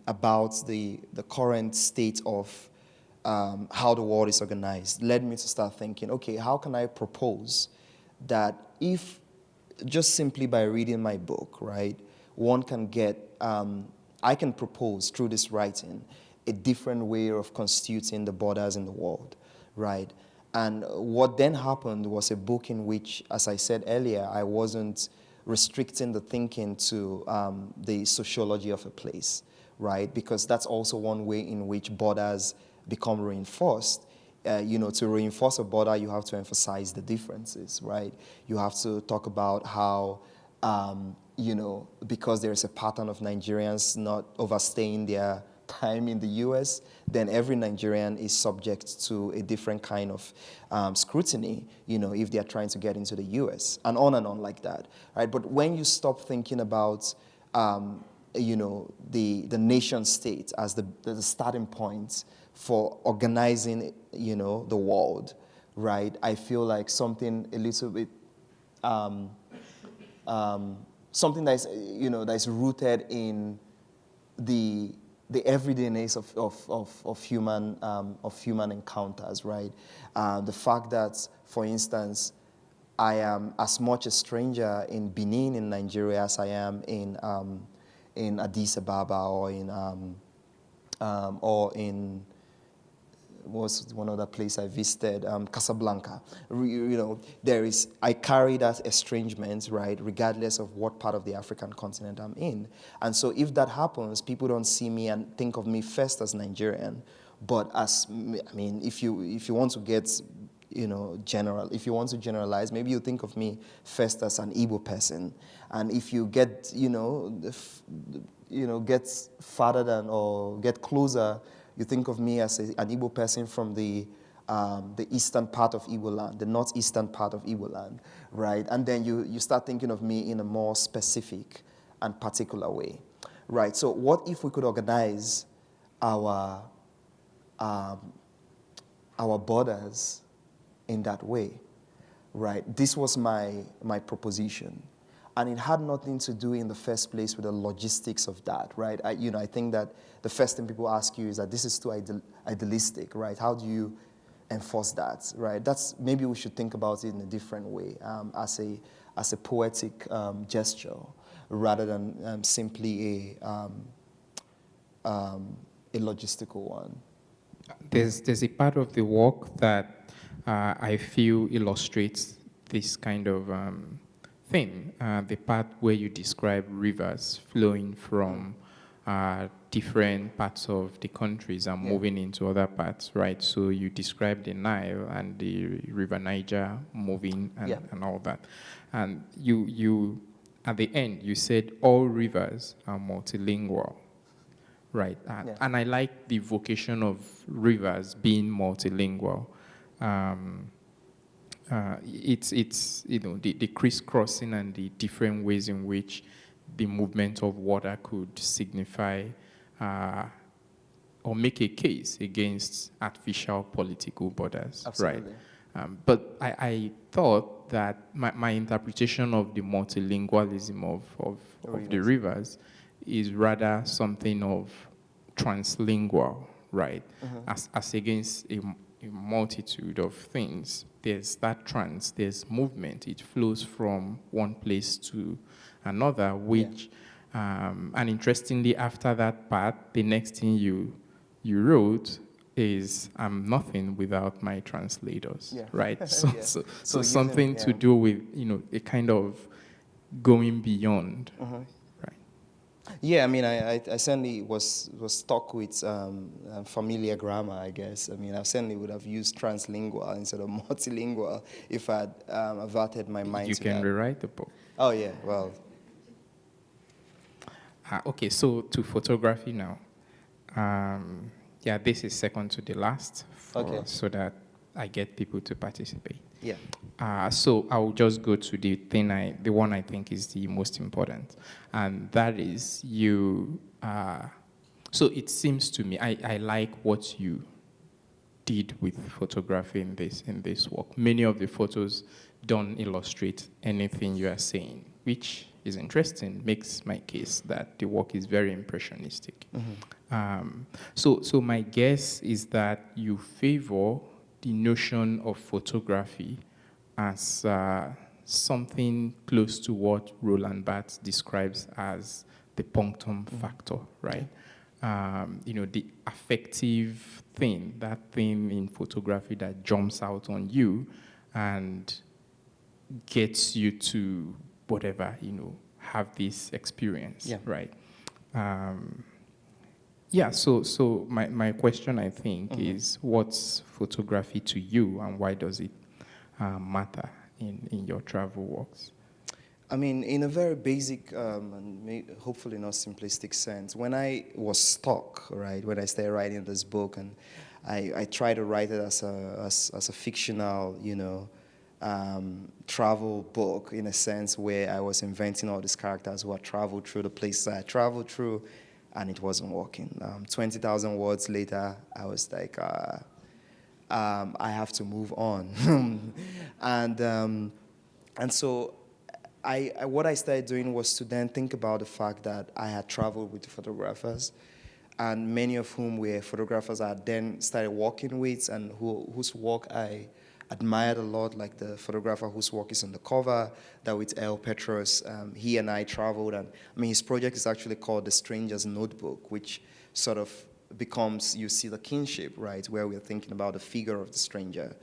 about the current state of how the world is organized led me to start thinking, okay, how can I propose that if just simply by reading my book, right, one can get, I can propose through this writing a different way of constituting the borders in the world, right? And what then happened was a book in which, as I said earlier, I wasn't restricting the thinking to the sociology of a place, right? Because that's also one way in which borders become reinforced. To reinforce a border, you have to emphasize the differences, right? You have to talk about how, because there's a pattern of Nigerians not overstaying their time in the U.S., then every Nigerian is subject to a different kind of scrutiny, if they're trying to get into the U.S., and on like that, right? But when you stop thinking about, the nation state as the starting point for organizing, the world, right? I feel like something a little bit, something that's, that's rooted in the everydayness of human encounters, right? The fact that, for instance, I am as much a stranger in Benin in Nigeria as I am in Addis Ababa or in was one other place I visited, Casablanca. I carry that estrangement, right, regardless of what part of the African continent I'm in. And so if that happens, people don't see me and think of me first as Nigerian, but as, if you want to get, if you want to generalize, maybe you think of me first as an Igbo person. And if you get, get farther than or get closer, you think of me as an Igbo person from the eastern part of Igbo land, the northeastern part of Igbo land, right? And then you start thinking of me in a more specific and particular way, right? So what if we could organize our borders in that way, right? This was my proposition. And it had nothing to do in the first place with the logistics of that, right? I think that the first thing people ask you is that this is too idealistic, right? How do you enforce that, right? Maybe we should think about it in a different way, as a poetic gesture, rather than simply a logistical one. There's a part of the work that I feel illustrates this kind of thing, the part where you describe rivers flowing from different parts of the countries and moving into other parts, right? So you describe the Nile and the River Niger moving and all that. And you at the end, you said all rivers are multilingual, right? Yeah. And I like the vocation of rivers being multilingual. It's the crisscrossing and the different ways in which the movement of water could signify or make a case against artificial political borders, Absolutely. right? But I thought that my interpretation of the multilingualism of the rivers is rather something of translingual, right? As against a multitude of things. There's that there's movement. It flows from one place to another, which, and interestingly, after that part, the next thing you wrote is I'm nothing without my translators, right? So, Yeah. so, So using- something to do with, a kind of going beyond, right? Yeah, I mean, I certainly was stuck with familiar grammar, I guess. I mean, I certainly would have used translingual instead of multilingual if I'd averted my mind You to can that. rewrite the book. Oh, yeah, well, Okay, so to photography now. Yeah, this is second to the last, so that I get people to participate. yeah. So I'll just go to the one I think is the most important, and that is you. So it seems to me I like what you did with photography in this work. Many of the photos don't illustrate anything you are saying, which is interesting. Makes my case that the work is very impressionistic. So my guess is that you favor the notion of photography as something close to what Roland Barthes describes as the punctum factor, right? The affective thing, that thing in photography that jumps out on you and gets you to whatever, have this experience, right? So my question, I think, is what's photography to you and why does it matter in your travel works? I mean, in a very basic and hopefully not simplistic sense, when I was stuck, right, when I started writing this book, and I tried to write it as a fictional, travel book in a sense where I was inventing all these characters who had traveled through the places I traveled through, and it wasn't working. 20,000 words later, I was like, I have to move on, and so. What I started doing was to then think about the fact that I had traveled with photographers, and many of whom were photographers I then started working with and whose work I admired a lot, like the photographer whose work is on the cover, David L. Petros. He and I traveled, and I mean, his project is actually called The Stranger's Notebook, which sort of becomes, you see the kinship, right, where we're thinking about the figure of the stranger.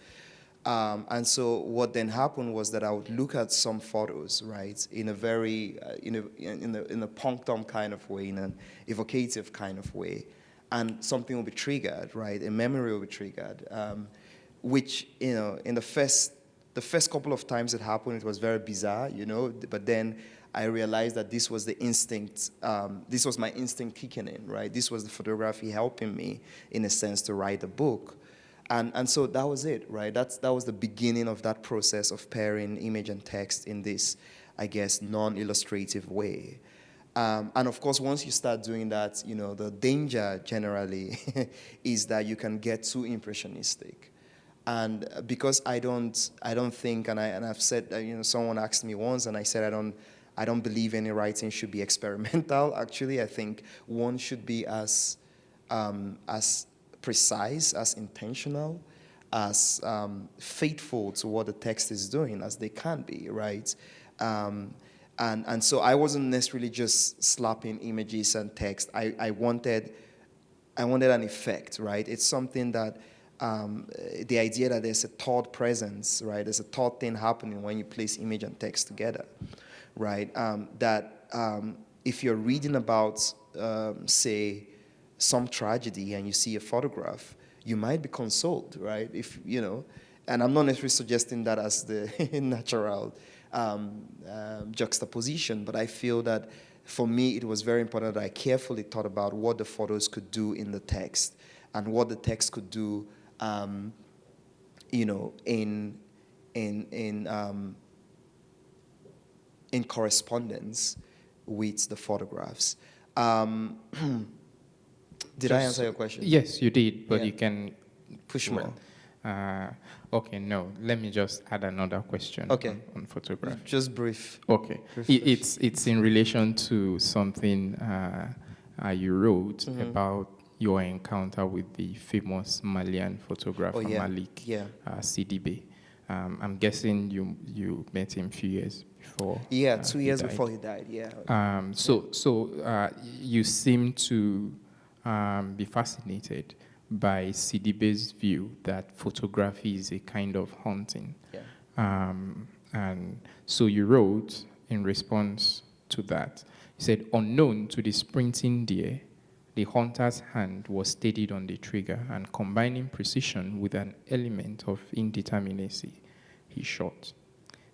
And so what then happened was that I would look at some photos, right, in a very, in a punctum kind of way, in an evocative kind of way, and something will be triggered, right, a memory will be triggered, which, in the first couple of times it happened, it was very bizarre, but then I realized that this was the instinct, this was my instinct kicking in, right, this was the photography helping me, in a sense, to write the book. And so that was it, right? That was the beginning of that process of pairing image and text in this, I guess, non-illustrative way. And of course, once you start doing that, the danger generally is that you can get too impressionistic. And because I don't think, and I've said, someone asked me once, and I said I don't believe any writing should be experimental. Actually, I think one should be as precise, as intentional, as faithful to what the text is doing as they can be, right? And so I wasn't necessarily just slapping images and text. I wanted an effect, right? It's something that the idea that there's a thought presence, right? There's a thought thing happening when you place image and text together, right? If you're reading about, say, some tragedy and you see a photograph, you might be consoled, right? And I'm not necessarily suggesting that as the natural juxtaposition, but I feel that for me, it was very important that I carefully thought about what the photos could do in the text and what the text could do, in correspondence with the photographs. Did I answer your question? Yes, you did, but Yeah. you can Push more. Okay, no. Let me just add another question Okay. on photography. Just brief. Okay, it's in relation to something you wrote about your encounter with the famous Malian photographer Oh, yeah. Malik Yeah. Sidibe. I'm guessing you met him a few years before. Yeah, 2 he years died. before he died, yeah. So you seem to be fascinated by Sidibe's view that photography is a kind of hunting. Yeah. And so you wrote in response to that, you said, unknown to the sprinting deer, the hunter's hand was steadied on the trigger, and combining precision with an element of indeterminacy, he shot.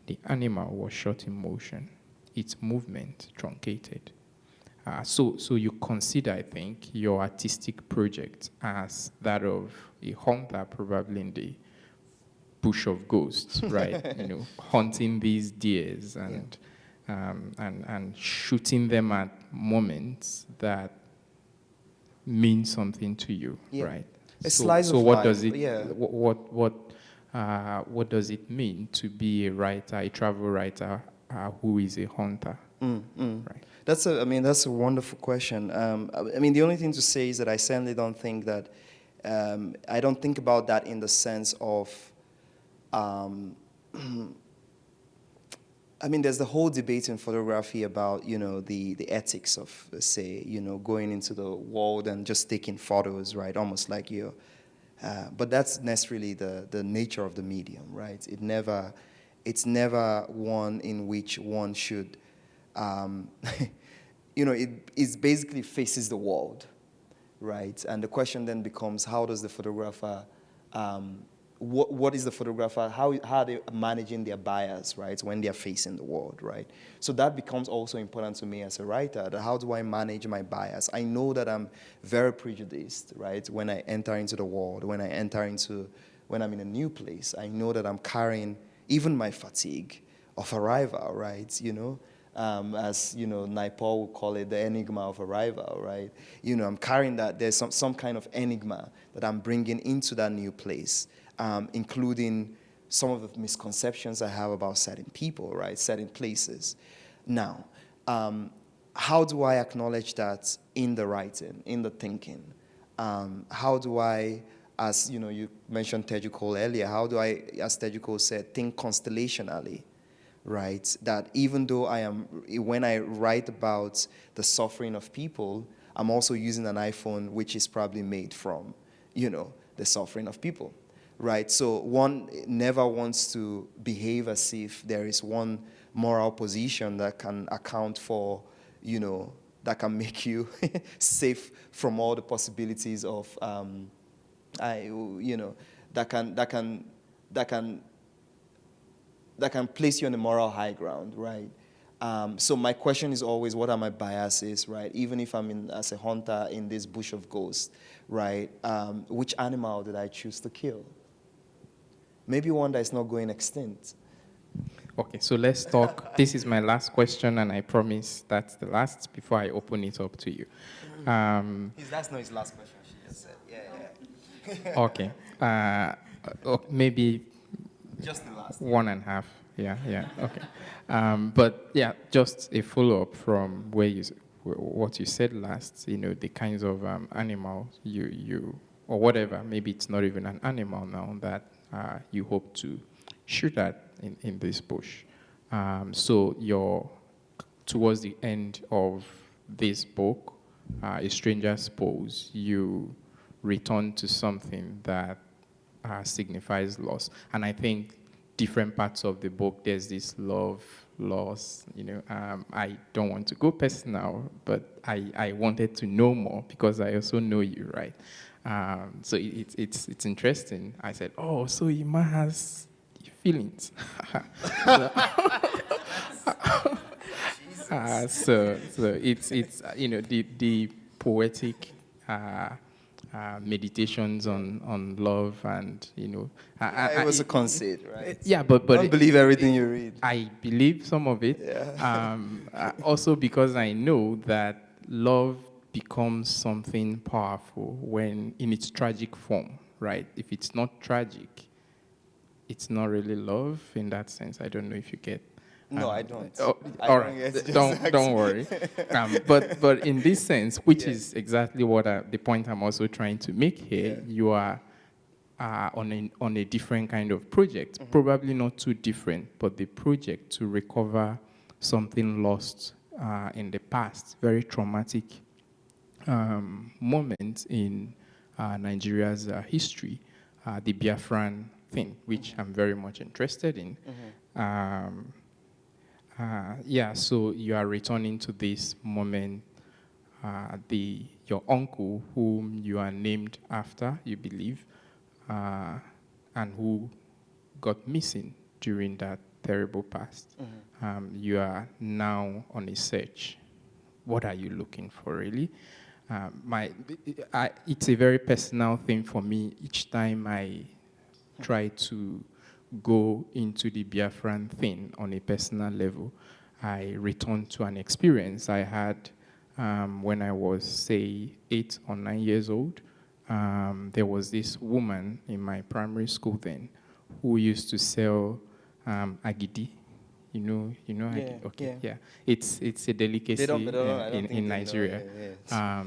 The animal was shot in motion, its movement truncated. So you consider, I think, your artistic project as that of a hunter, probably in the bush of ghosts, right? Hunting these deers and shooting them at moments that mean something to you, right? A slice so of what life, does it? yeah. What does it mean to be a writer, a travel writer, who is a hunter? Right. That's a wonderful question. The only thing to say is that I certainly don't think that, I don't think about that in the sense of, there's the whole debate in photography about, the ethics of, say, going into the world and just taking photos, right? Almost like you. But that's necessarily the nature of the medium, right? It's never one in which one should, it basically faces the world, right? And the question then becomes, how does the photographer, what is the photographer, how are they managing their bias, right, when they're facing the world, right? So that becomes also important to me as a writer, that how do I manage my bias? I know that I'm very prejudiced, right, when I enter into the world, when I'm in a new place. I know that I'm carrying even my fatigue of arrival, right, as Naipaul would call it, the enigma of arrival, right? I'm carrying that. There's some kind of enigma that I'm bringing into that new place, including some of the misconceptions I have about certain people, right? Certain places. Now, how do I acknowledge that in the writing, in the thinking? How do I, as you mentioned Teju Cole earlier, how do I, as Teju Cole said, think constellationally? Right, that even though when I write about the suffering of people, I'm also using an iPhone which is probably made from, the suffering of people, right? So one never wants to behave as if there is one moral position that can account for, that can make you safe from all the possibilities of, that can place you on a moral high ground, right? So my question is always, what are my biases, right? Even if I'm as a hunter in this bush of ghosts, right? Which animal did I choose to kill? Maybe one that is not going extinct. Okay, so let's talk. This is my last question, and I promise that's the last before I open it up to you. That's not his last question, she just said. Yeah. Okay. Maybe Just the last. 1.5. Yeah. Okay. But yeah, just a follow-up from what you said last. The kinds of animals you or whatever. Maybe it's not even an animal now that you hope to shoot at in this bush. So you're towards the end of this book, A Stranger's Pose, you return to something that signifies loss. And I think different parts of the book, there's this love, loss, I don't want to go personal, but I wanted to know more because I also know you, right? So it's interesting. I said, oh, so Ima has feelings. So it's the poetic meditations on love, and Yeah, it was a conceit, right? yeah, but Don't believe everything you read. I believe some of it. Yeah. Also because I know that love becomes something powerful when in its tragic form, right? If it's not tragic, it's not really love in that sense. I don't know if you get. No, I don't. Oh, I all don't right. get just Don't worry. But in this sense, which Yeah. is exactly what the point I'm also trying to make here, Yeah. you are on a different kind of project. Probably not too different, but the project to recover something lost in the past, very traumatic moment in Nigeria's history, the Biafran thing, which I'm very much interested in. Yeah, so you are returning to this moment. Your uncle, whom you are named after, you believe, and who got missing during that terrible past. You are now on a search. What are you looking for, really? It's a very personal thing for me. Each time I try to go into the Biafran thing on a personal level, I return to an experience I had when I was, say, 8 or 9 years old. There was this woman in my primary school then who used to sell agidi. You know Yeah, agidi? Okay, yeah. It's a delicacy I don't in think they know. Nigeria.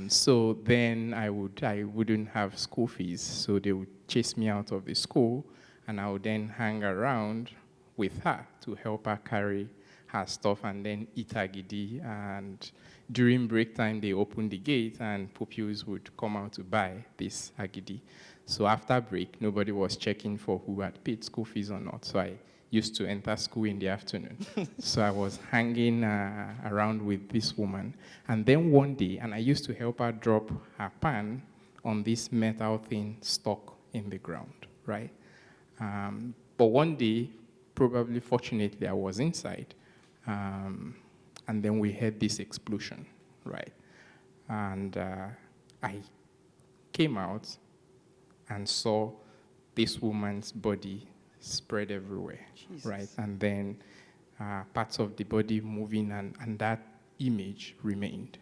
So then I wouldn't have school fees, so they would chase me out of the school, and I would then hang around with her to help her carry her stuff and then eat agidi. And during break time, they opened the gate and pupils would come out to buy this agidi. So after break, nobody was checking for who had paid school fees or not. So I used to enter school in the afternoon. So I was hanging around with this woman. And then one day, and I used to help her drop her pan on this metal thing stuck in the ground, right? But one day, probably fortunately, I was inside. And then we heard this explosion, right? And I came out and saw this woman's body spread everywhere, right? And then parts of the body moving, and that image remained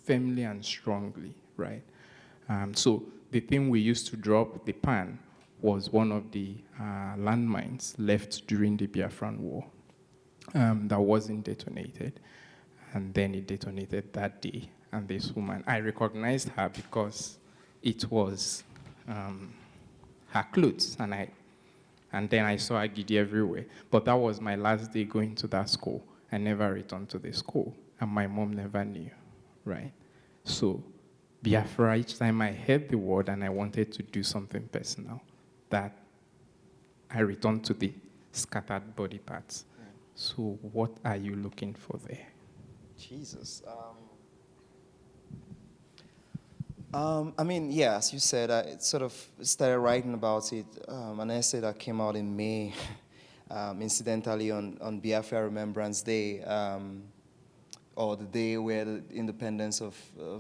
firmly and strongly, right? So the thing we used to drop, the pan, was one of the landmines left during the Biafran War that wasn't detonated. And then it detonated that day. And this woman, I recognized her because it was her clothes, and then I saw agidi everywhere. But that was my last day going to that school. I never returned to the school, and my mom never knew, right? So Biafra, each time I heard the word and I wanted to do something personal, that I returned to the scattered body parts. So what are you looking for there? Jesus. I mean, yeah, as you said, I sort of started writing about it, an essay that came out in May, incidentally on Biafra Remembrance Day, or the day where the independence of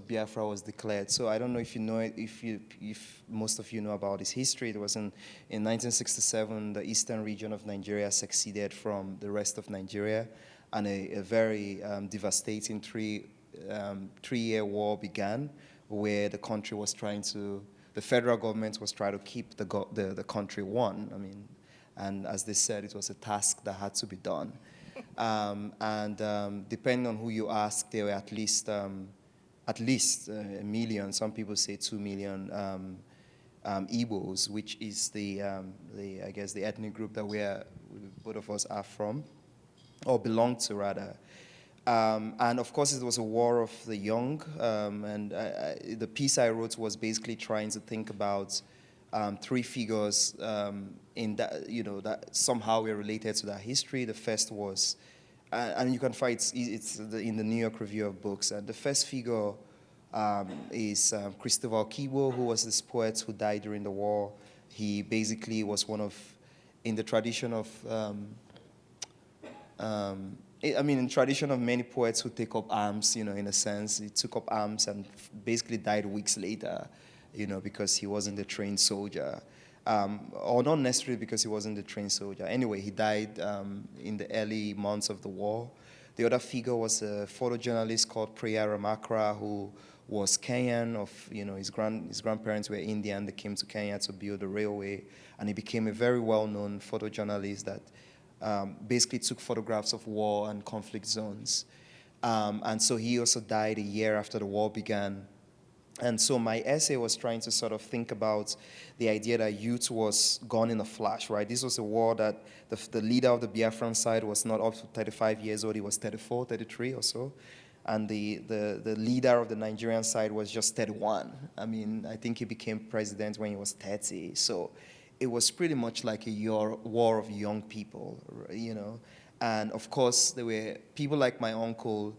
Biafra was declared. So I don't know if you know it, if most of you know about its history. It was in 1967, the eastern region of Nigeria seceded from the rest of Nigeria, and a very devastating three-year war began, where the country was the federal government was trying to keep the country one. I mean, and as they said, it was a task that had to be done. Depending on who you ask, there were at least a million. Some people say 2 million Igbos, which is I guess the ethnic group that both of us are from, or belong to rather. And of course, it was a war of the young. The piece I wrote was basically trying to think about three figures in that, that somehow were related to that history. The first was, and you can find it's in the New York Review of Books. And the first figure is Christopher Kibo, who was this poet who died during the war. He basically was in the tradition of I mean, in tradition of many poets who take up arms, in a sense, he took up arms and basically died weeks later, because he wasn't a trained soldier. Or not necessarily because he wasn't a trained soldier. Anyway, he died in the early months of the war. The other figure was a photojournalist called Priya Ramakra, who was Kenyan. His grandparents were Indian. They came to Kenya to build a railway, and he became a very well-known photojournalist that basically took photographs of war and conflict zones. And so he also died a year after the war began. And so my essay was trying to sort of think about the idea that youth was gone in a flash, right? This was a war that the leader of the Biafran side was not up to 35 years old. He was 34, 33 or so. And the leader of the Nigerian side was just 31. I mean, I think he became president when he was 30. So it was pretty much like a war of young people, And of course, there were people like my uncle,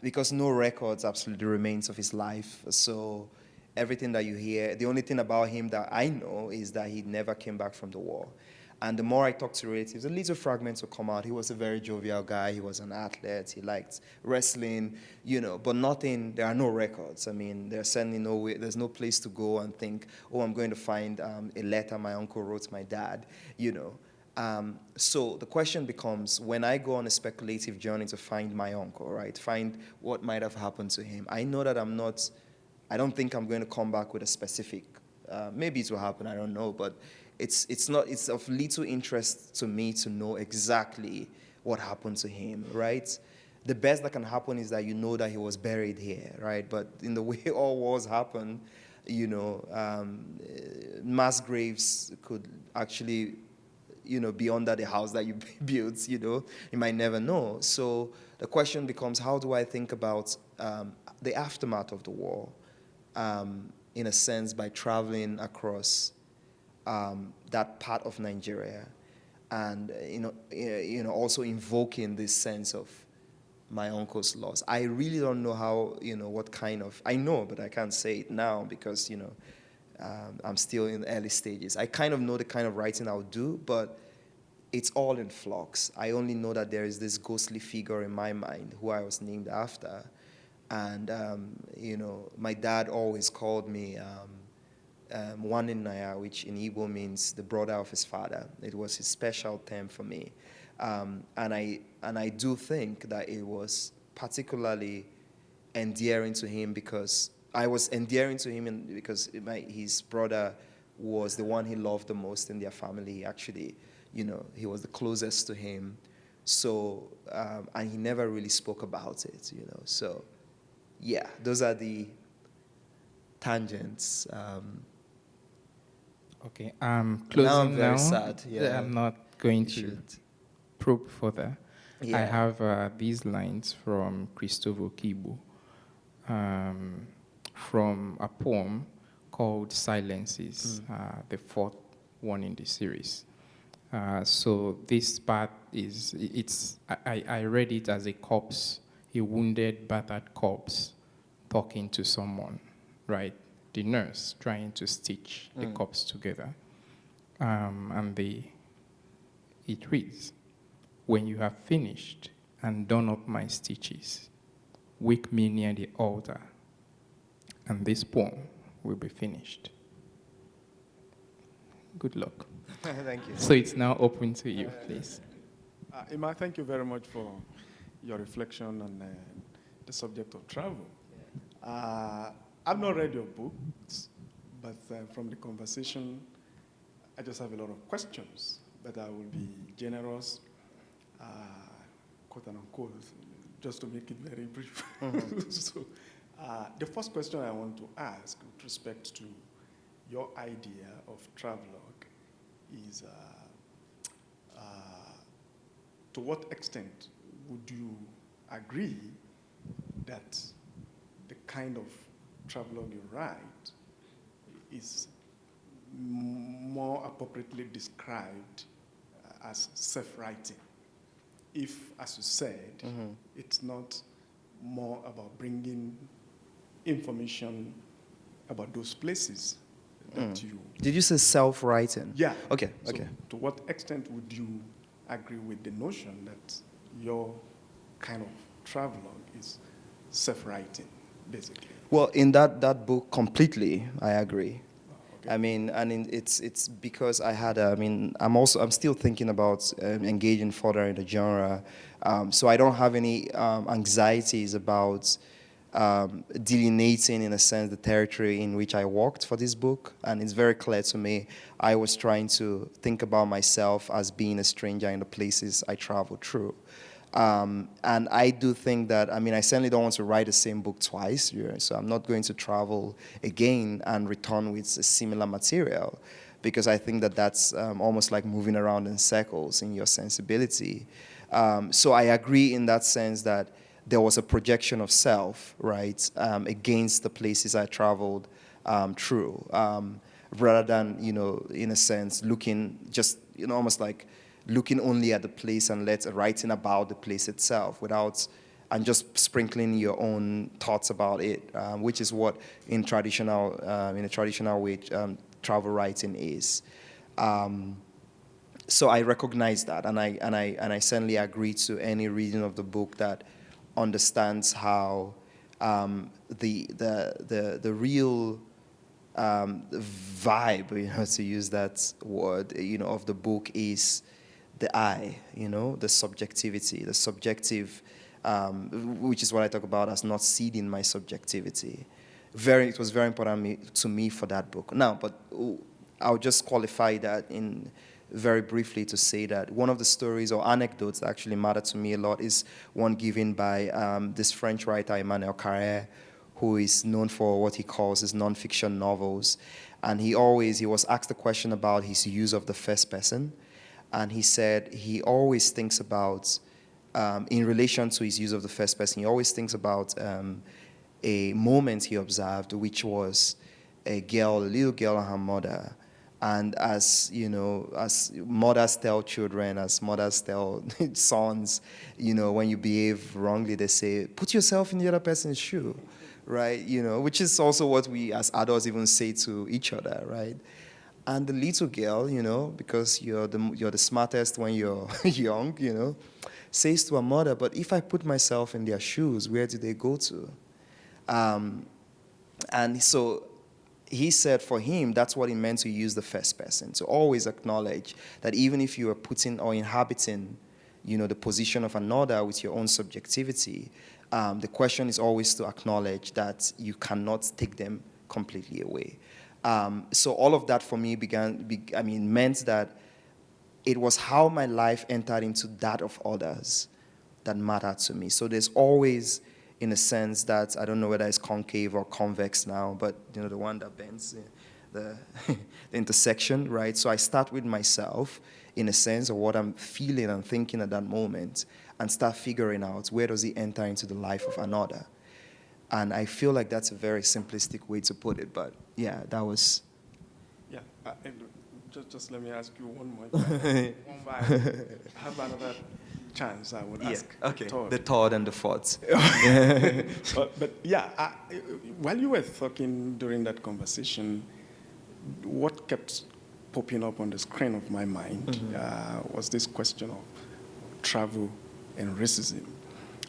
because no records absolutely remains of his life. So everything that you hear, the only thing about him that I know is that he never came back from the war. And the more I talk to relatives, a little fragments will come out. He was a very jovial guy. He was an athlete. He liked wrestling, but nothing, there are no records. I mean, there's certainly no way, there's no place to go and think, oh, I'm going to find a letter my uncle wrote to my dad, So the question becomes, when I go on a speculative journey to find my uncle, right, find what might have happened to him, I know that I don't think I'm going to come back with a specific, maybe it will happen, I don't know, but it's of little interest to me to know exactly what happened to him, right? The best that can happen is that you know that he was buried here, right? But in the way all wars happen, mass graves could actually, be under the house that you built, you might never know. So the question becomes, how do I think about the aftermath of the war, in a sense, by traveling across that part of Nigeria, and also invoking this sense of my uncle's loss. I really don't know how, what kind of, I know, but I can't say it now because, I'm still in the early stages. I kind of know the kind of writing I'll do, but it's all in flux. I only know that there is this ghostly figure in my mind who I was named after. And, my dad always called me Nwanennaya, which in Igbo means the brother of his father. It was his special term for me. And I do think that it was particularly endearing to him because I was endearing to him because his brother was the one he loved the most in their family. Actually, he was the closest to him. So, and he never really spoke about it, So, yeah, those are the tangents. Okay, Now closing I'm very now. sad. Yeah, I'm not going you to should. probe further. Yeah. I have these lines from Christopher Kibu, from a poem called Silences, the fourth one in the series. So this part I read it as a corpse, a wounded, battered corpse talking to someone, right? The nurse trying to stitch the corpse together. And it reads, "When you have finished and done up my stitches, wake me near the altar, and this poem will be finished." Good luck. Thank you. So it's now open to you, please. Emma, thank you very much for your reflection on the subject of travel. I've not read your books, but from the conversation, I just have a lot of questions, but I will be generous, quote and unquote, just to make it very brief. So, the first question I want to ask with respect to your idea of travelogue is, to what extent would you agree that the kind of travelogue you write is more appropriately described as self-writing? If, as you said, it's not more about bringing information about those places that you... Did you say self-writing? Yeah. Okay, So okay. to what extent would you agree with the notion that your kind of travelogue is self-writing, basically. Well, in that book, completely, I agree. Okay. I mean, it's because I had. I'm still thinking about engaging further in the genre, so I don't have any anxieties about delineating, in a sense, the territory in which I walked for this book. And it's very clear to me. I was trying to think about myself as being a stranger in the places I traveled through. And I do think that, I certainly don't want to write the same book twice, so I'm not going to travel again and return with a similar material, because I think that that's almost like moving around in circles in your sensibility. So I agree in that sense that there was a projection of self, right, against the places I traveled through, rather than, in a sense, looking just, almost like looking only at the place and writing about the place itself and just sprinkling your own thoughts about it, which is what in a traditional way, travel writing is. So I recognize that, and I certainly agree to any reading of the book that understands how the real vibe, to use that word, of the book is the I, the subjectivity, the subjective, which is what I talk about as not seeding my subjectivity. It was very important to me for that book. Now, but I'll just qualify that in very briefly to say that one of the stories or anecdotes that actually matter to me a lot is one given by this French writer, Emmanuel Iduma, who is known for what he calls his nonfiction novels. And he was asked a question about his use of the first person. And he said he always thinks about, in relation to his use of the first person, he always thinks about a moment he observed, which was a little girl and her mother. And as mothers tell children, as mothers tell sons, when you behave wrongly, they say, put yourself in the other person's shoe, right? Which is also what we as adults even say to each other, right? And the little girl, because you're the smartest when you're young, says to her mother, but if I put myself in their shoes, where do they go to? And so he said for him, that's what it meant to use the first person, to always acknowledge that even if you are putting or inhabiting, the position of another with your own subjectivity, the question is always to acknowledge that you cannot take them completely away. So all of that for me meant that it was how my life entered into that of others that mattered to me. So there's always, in a sense, that I don't know whether it's concave or convex now, but the one that bends the intersection, right? So I start with myself, in a sense, of what I'm feeling and thinking at that moment, and start figuring out where does it enter into the life of another. And I feel like that's a very simplistic way to put it, but yeah, that was. Yeah, just let me ask you one more. If I have another chance, I would ask. Okay. The third and the fourth. but yeah, while you were talking during that conversation, what kept popping up on the screen of my mind was this question of travel and racism.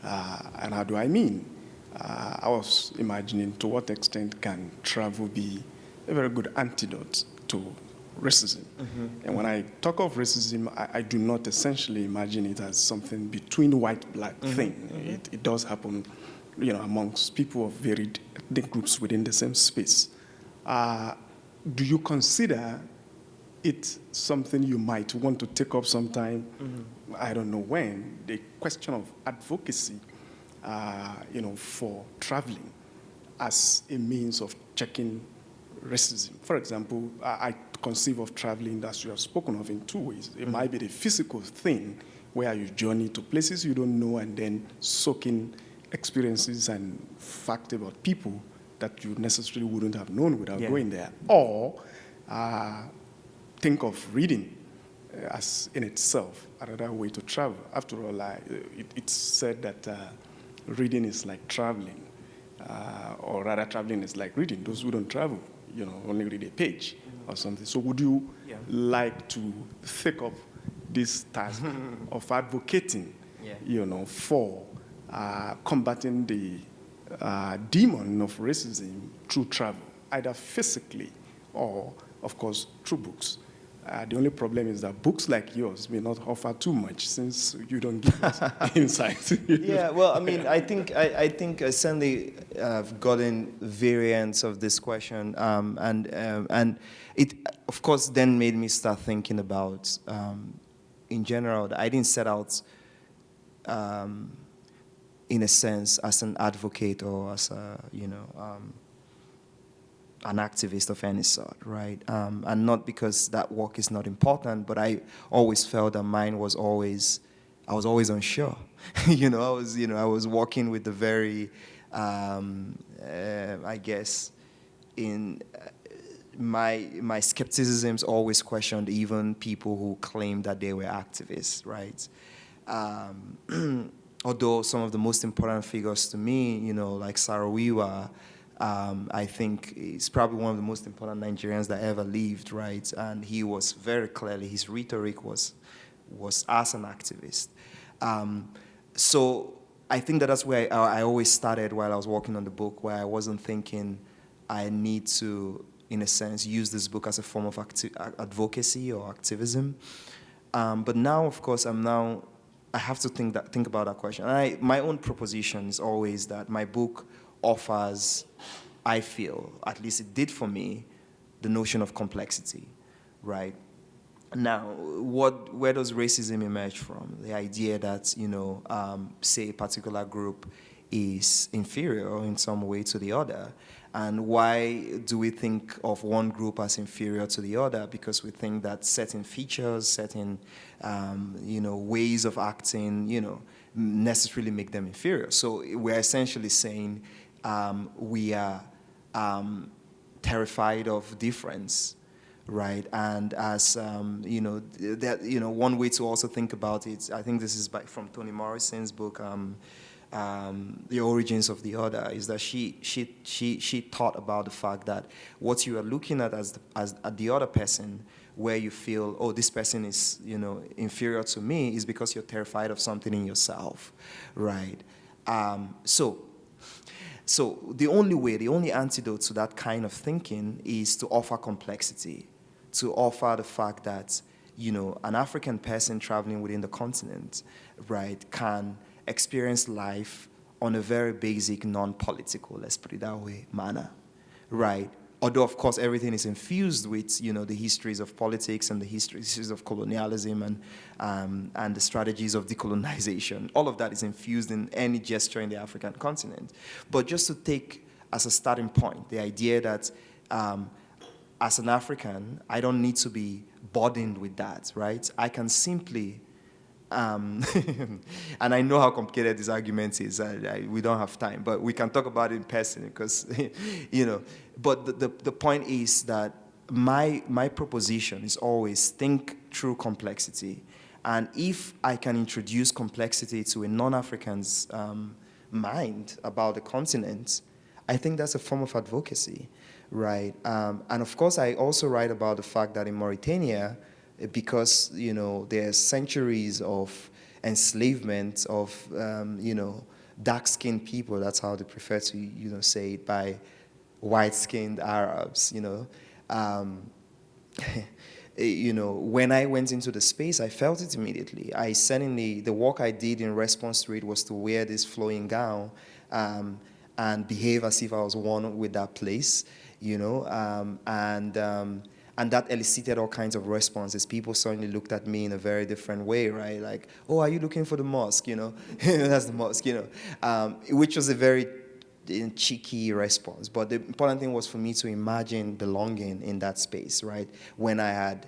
And how do I mean? I was imagining to what extent can travel be a very good antidote to racism. And when I talk of racism, I do not essentially imagine it as something between white-black thing. It does happen, amongst people of varied ethnic groups within the same space. Do you consider it something you might want to take up sometime? I don't know when. The question of advocacy, for traveling as a means of checking racism. For example, I conceive of traveling, as you have spoken of, in two ways. It might be the physical thing where you journey to places you don't know and then soak in experiences and facts about people that you necessarily wouldn't have known without going there. Or think of reading as in itself another way to travel. After all, it's said that reading is like traveling, or rather traveling is like reading. Those who don't travel, only read a page or something. So would you like to take up this task of advocating for combating the demon of racism through travel, either physically or, of course, through books. The only problem is that books like yours may not offer too much since you don't give us insight. Yeah, well, I mean, I think certainly I've gotten variants of this question, and it, of course, then made me start thinking about, in general, that I didn't set out, in a sense, as an advocate or as a, an activist of any sort, right? And not because that work is not important, but I always felt that mine was always, I was always unsure. I was working with the very, I guess, in my skepticisms always questioned even people who claimed that they were activists, right? Although some of the most important figures to me, like Sarawiwa, I think he's probably one of the most important Nigerians that ever lived, right? And he was very clearly, his rhetoric was as an activist. So I think that's where I always started while I was working on the book, where I wasn't thinking I need to, in a sense, use this book as a form of advocacy or activism. But now, of course, I have to think about that question. And my own proposition is always that my book offers, I feel, at least it did for me, the notion of complexity, right? Now, where does racism emerge from? The idea that, say a particular group is inferior in some way to the other. And why do we think of one group as inferior to the other? Because we think that certain features, certain, ways of acting, necessarily make them inferior. So we're essentially saying we are terrified of difference, right? And as one way to also think about it, I think this is from Toni Morrison's book, The Origins of the Other, is that she thought about the fact that what you are looking at as the other person, where you feel, oh, this person is inferior to me, is because you're terrified of something in yourself, right? So the only antidote to that kind of thinking is to offer complexity, to offer the fact that, an African person traveling within the continent, right, can experience life on a very basic, non-political, let's put it that way, manner, right? Although, of course, everything is infused with, the histories of politics and the histories of colonialism and the strategies of decolonization. All of that is infused in any gesture in the African continent. But just to take as a starting point, the idea that as an African, I don't need to be burdened with that, right? I can simply... and I know how complicated this argument is. We don't have time, but we can talk about it in person because, But the point is that my proposition is always think through complexity, and if I can introduce complexity to a non-African's mind about the continent, I think that's a form of advocacy, right? And of course, I also write about the fact that in Mauritania, because there's centuries of enslavement of dark-skinned people. That's how they prefer to say it, by white-skinned Arabs. When I went into the space, I felt it immediately. The work I did in response to it was to wear this flowing gown and behave as if I was one with that place, and that elicited all kinds of responses. People suddenly looked at me in a very different way, right? Like, oh, are you looking for the mosque? That's the mosque, which was a very cheeky response. But the important thing was for me to imagine belonging in that space, right? When I had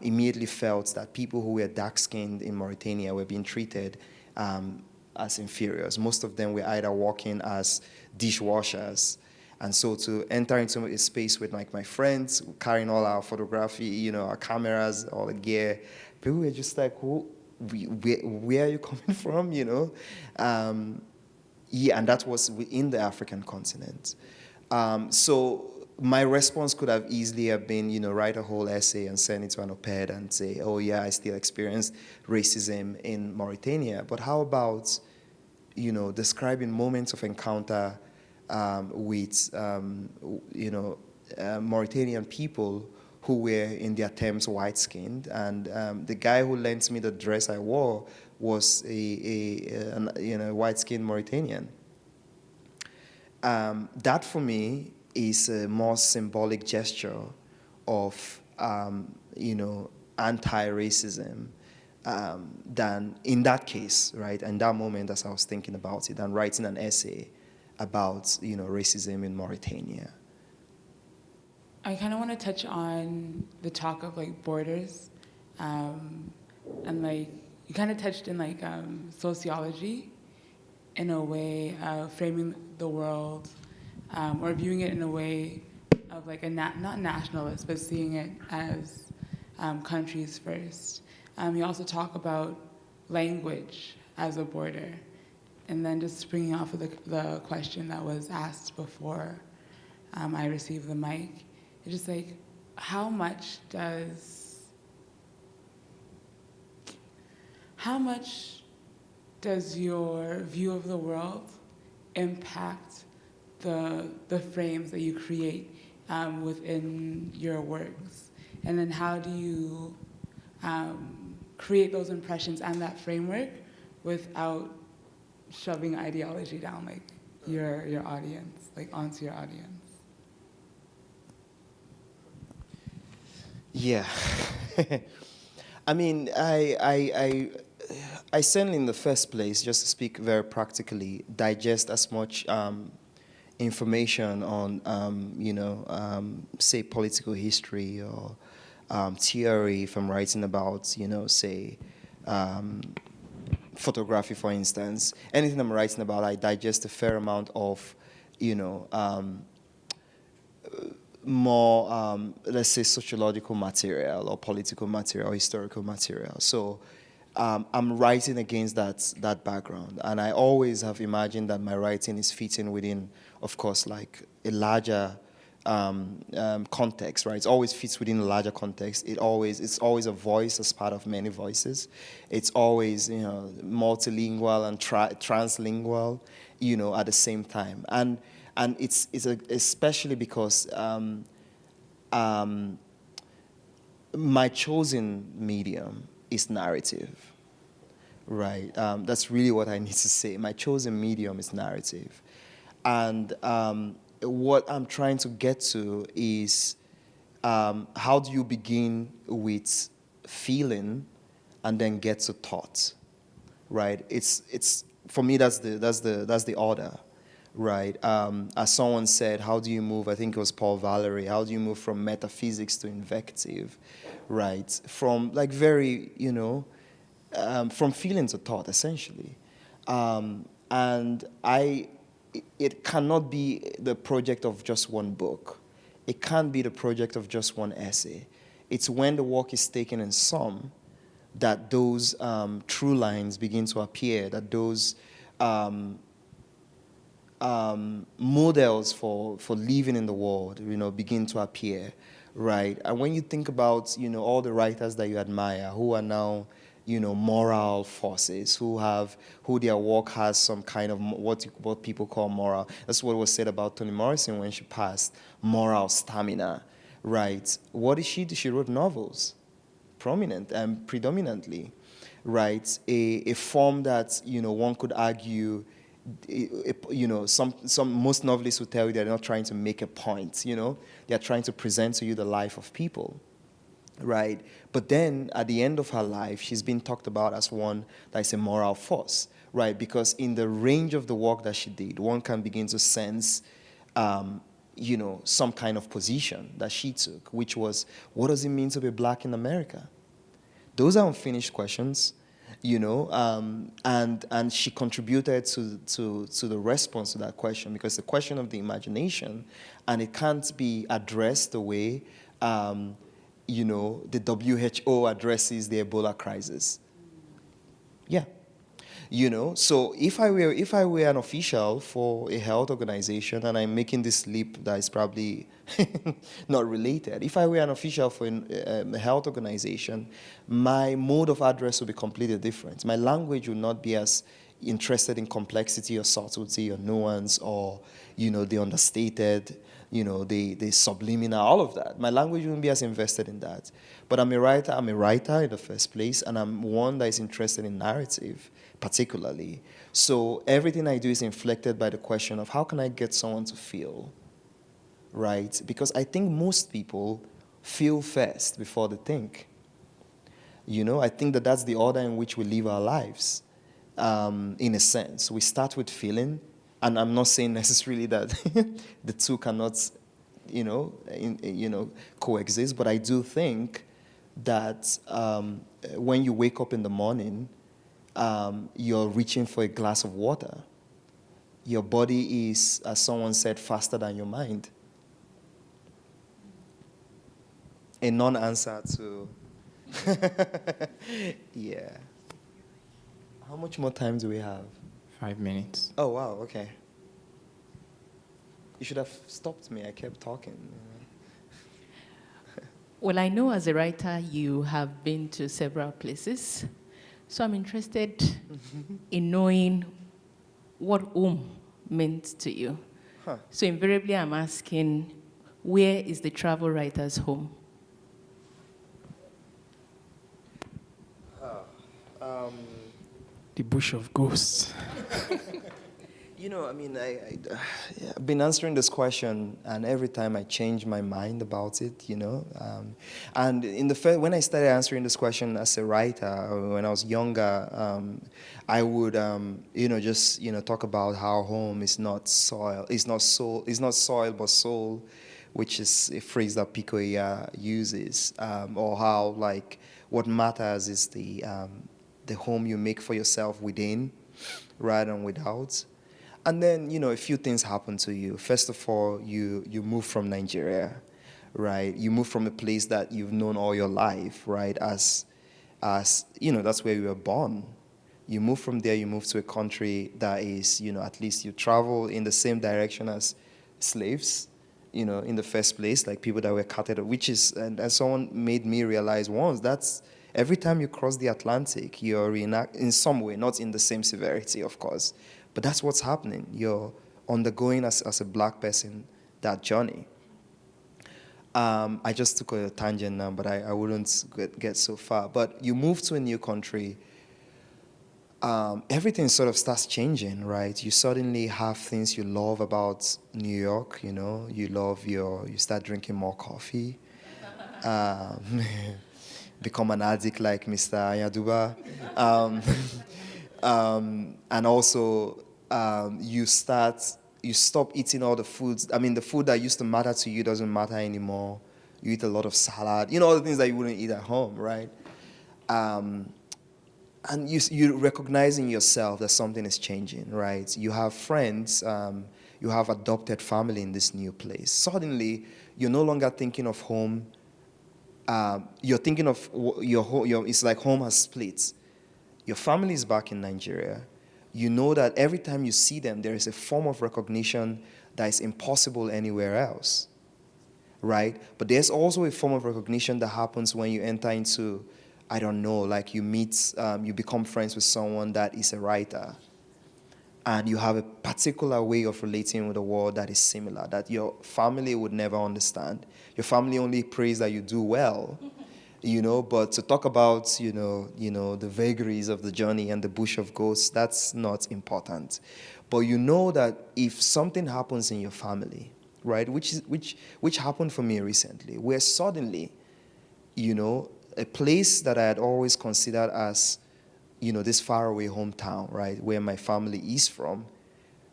immediately felt that people who were dark-skinned in Mauritania were being treated as inferiors. Most of them were either working as dishwashers. And so to enter into a space with my friends, carrying all our photography, our cameras, all the gear, people were just like, where are you coming from, and that was within the African continent. So my response could have easily have been, write a whole essay and send it to an op-ed and say, oh yeah, I still experience racism in Mauritania. But how about, describing moments of encounter with, Mauritanian people who were in their terms white-skinned, and the guy who lent me the dress I wore was a white-skinned Mauritanian. That for me is a more symbolic gesture of, anti-racism than in that case, right? In that moment, as I was thinking about it, than writing an essay about, racism in Mauritania. I kind of want to touch on the talk of like borders, and like you kind of touched in like sociology in a way of framing the world or viewing it in a way of like a not nationalist, but seeing it as countries first. You also talk about language as a border, and then just springing off of the question that was asked before I received the mic. It's just like, how much does your view of the world impact the frames that you create within your works? And then how do you create those impressions and that framework without shoving ideology down like your audience, like onto your audience? Yeah. I mean, I certainly, in the first place, just to speak very practically, digest as much information on, say, political history or theory, if I'm writing about, say, photography, for instance. Anything I'm writing about, I digest a fair amount of, more, let's say, sociological material or political material or historical material. So I'm writing against that background. And I always have imagined that my writing is fitting within, of course, like a larger context, right? It always fits within a larger context. It's always a voice as part of many voices. It's always, multilingual and translingual, at the same time. And it's especially because my chosen medium is narrative, right? That's really what I need to say. My chosen medium is narrative. And what I'm trying to get to is how do you begin with feeling and then get to thought, right? It's for me, that's the order. Right. As someone said, how do you move? I think it was Paul Valery. How do you move from metaphysics to invective? Right. From like very, from feeling to thought, essentially. And it cannot be the project of just one book. It can't be the project of just one essay. It's when the work is taken in sum that those true lines begin to appear, that those models for living in the world, begin to appear, right? And when you think about, all the writers that you admire who are now, moral forces, who their work has some kind of what people call moral. That's what was said about Toni Morrison when she passed, moral stamina, right? What did she do? She wrote novels, prominent and predominantly, right? A form that, one could argue, most novelists will tell you they're not trying to make a point, they're trying to present to you the life of people, right? But then at the end of her life, she's been talked about as one that is a moral force, right? Because in the range of the work that she did, one can begin to sense, some kind of position that she took, which was, what does it mean to be black in America? Those are unfinished questions. And she contributed to the response to that question, because it's a question of the imagination, and it can't be addressed the way, the WHO addresses the Ebola crisis. Yeah. So if I were an official for a health organization, and I'm making this leap that is probably not related. If I were an official for a health organization, my mode of address would be completely different. My language would not be as interested in complexity or subtlety or nuance or the understated, the subliminal, all of that. My language wouldn't be as invested in that. But I'm a writer in the first place, and I'm one that is interested in narrative particularly. So everything I do is inflected by the question of how can I get someone to feel, right? Because I think most people feel first before they think. I think that that's the order in which we live our lives, in a sense. We start with feeling, and I'm not saying necessarily that the two cannot, coexist, but I do think that when you wake up in the morning, you're reaching for a glass of water. Your body is, as someone said, faster than your mind. A non-answer to... Yeah. How much more time do we have? 5 minutes. Oh, wow, okay. You should have stopped me. I kept talking. Well, I know as a writer you have been to several places, so I'm interested in knowing what home meant to you. Huh. So invariably I'm asking, where is the travel writer's home? The bush of ghosts. I've been answering this question, and every time I change my mind about it, And when I started answering this question as a writer, when I was younger, I would, just, talk about how home is not soil, is not soil but soul, which is a phrase that Picoya uses, or how, what matters is the home you make for yourself within rather than without. And then, a few things happen to you. First of all, you move from Nigeria, right? You move from a place that you've known all your life, right? As that's where you were born. You move from there, you move to a country that is, at least you travel in the same direction as slaves, in the first place, like people that were carted, which is, and as someone made me realize once, that's every time you cross the Atlantic, you're in some way, not in the same severity, of course, but that's what's happening. You're undergoing as a black person that journey. I just took a tangent now, but I wouldn't get so far. But you move to a new country, everything sort of starts changing, right? You suddenly have things you love about New York, you start drinking more coffee, become an addict like Mr. Ayaduba. And also, you stop eating all the foods. I mean, the food that used to matter to you doesn't matter anymore. You eat a lot of salad, all the things that you wouldn't eat at home, right? And you recognizing yourself that something is changing, right? You have friends, you have adopted family in this new place. Suddenly, you're no longer thinking of home. You're thinking of your home. It's like home has split. Your family is back in Nigeria. You know that every time you see them, there is a form of recognition that is impossible anywhere else, right? But there's also a form of recognition that happens when you enter into, I don't know, like you meet, you become friends with someone that is a writer, and you have a particular way of relating with the world that is similar, that your family would never understand. Your family only prays that you do well. But to talk about, the vagaries of the journey and the bush of ghosts, that's not important. But you know that if something happens in your family, right, which happened for me recently, where suddenly, a place that I had always considered as, this faraway hometown, right, where my family is from,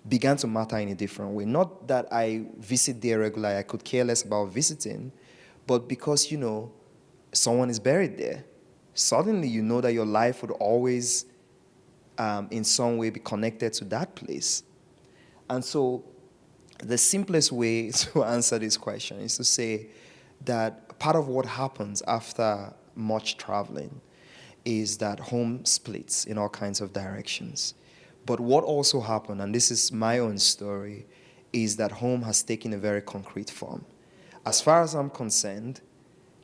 began to matter in a different way. Not that I visit there regularly, I could care less about visiting, but because, someone is buried there. Suddenly you know that your life would always, in some way, be connected to that place. And so the simplest way to answer this question is to say that part of what happens after much traveling is that home splits in all kinds of directions. But what also happened, and this is my own story, is that home has taken a very concrete form. As far as I'm concerned,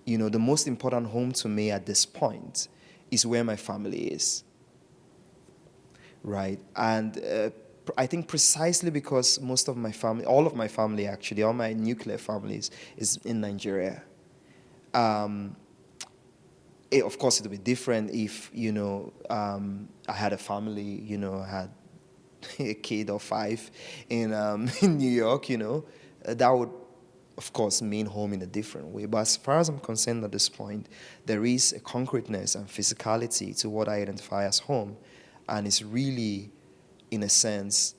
the most important home to me at this point is where my family is, right? And I think precisely because most of my family, all of my family actually, all my nuclear families is in Nigeria. Of course, it would be different if, I had a family, I had a kid or 5 in New York, that would, of course, mean home in a different way. But as far as I'm concerned at this point, there is a concreteness and physicality to what I identify as home. And it's really, in a sense,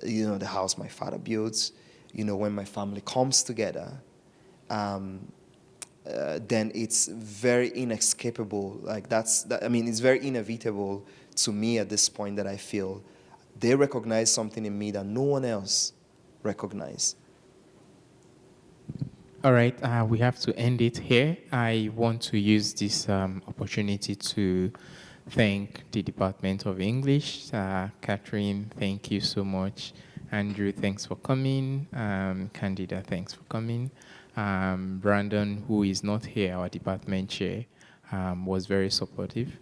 the house my father built, when my family comes together, then it's very inescapable. It's very inevitable to me at this point that I feel they recognize something in me that no one else recognized. All right, we have to end it here. I want to use this opportunity to thank the Department of English. Catherine, thank you so much. Andrew, thanks for coming. Candida, thanks for coming. Brandon, who is not here, our department chair, was very supportive.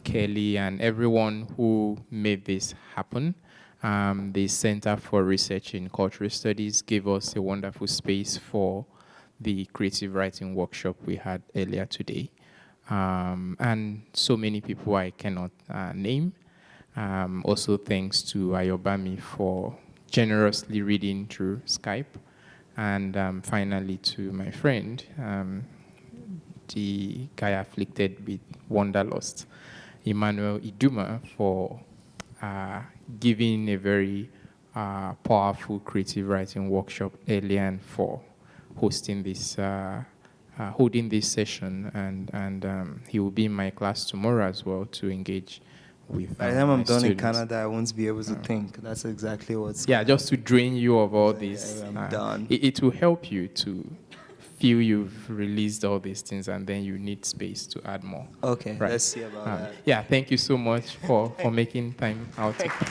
Kelly and everyone who made this happen. The Center for Research in Cultural Studies gave us a wonderful space for the creative writing workshop we had earlier today. And so many people I cannot name. Also thanks to Ayobami for generously reading through Skype. And finally to my friend, the guy afflicted with wanderlust, Emmanuel Iduma, for giving a very powerful creative writing workshop earlier and for hosting this, holding this session. And he will be in my class tomorrow as well to engage with By the time I'm done in students. Canada, I won't be able to think. That's exactly what's Yeah, just to drain you of all this. I'm done. It will help you to feel you've released all these things, and then you need space to add more. Okay, Right. let's see about that. Yeah, thank you so much for making time out to come.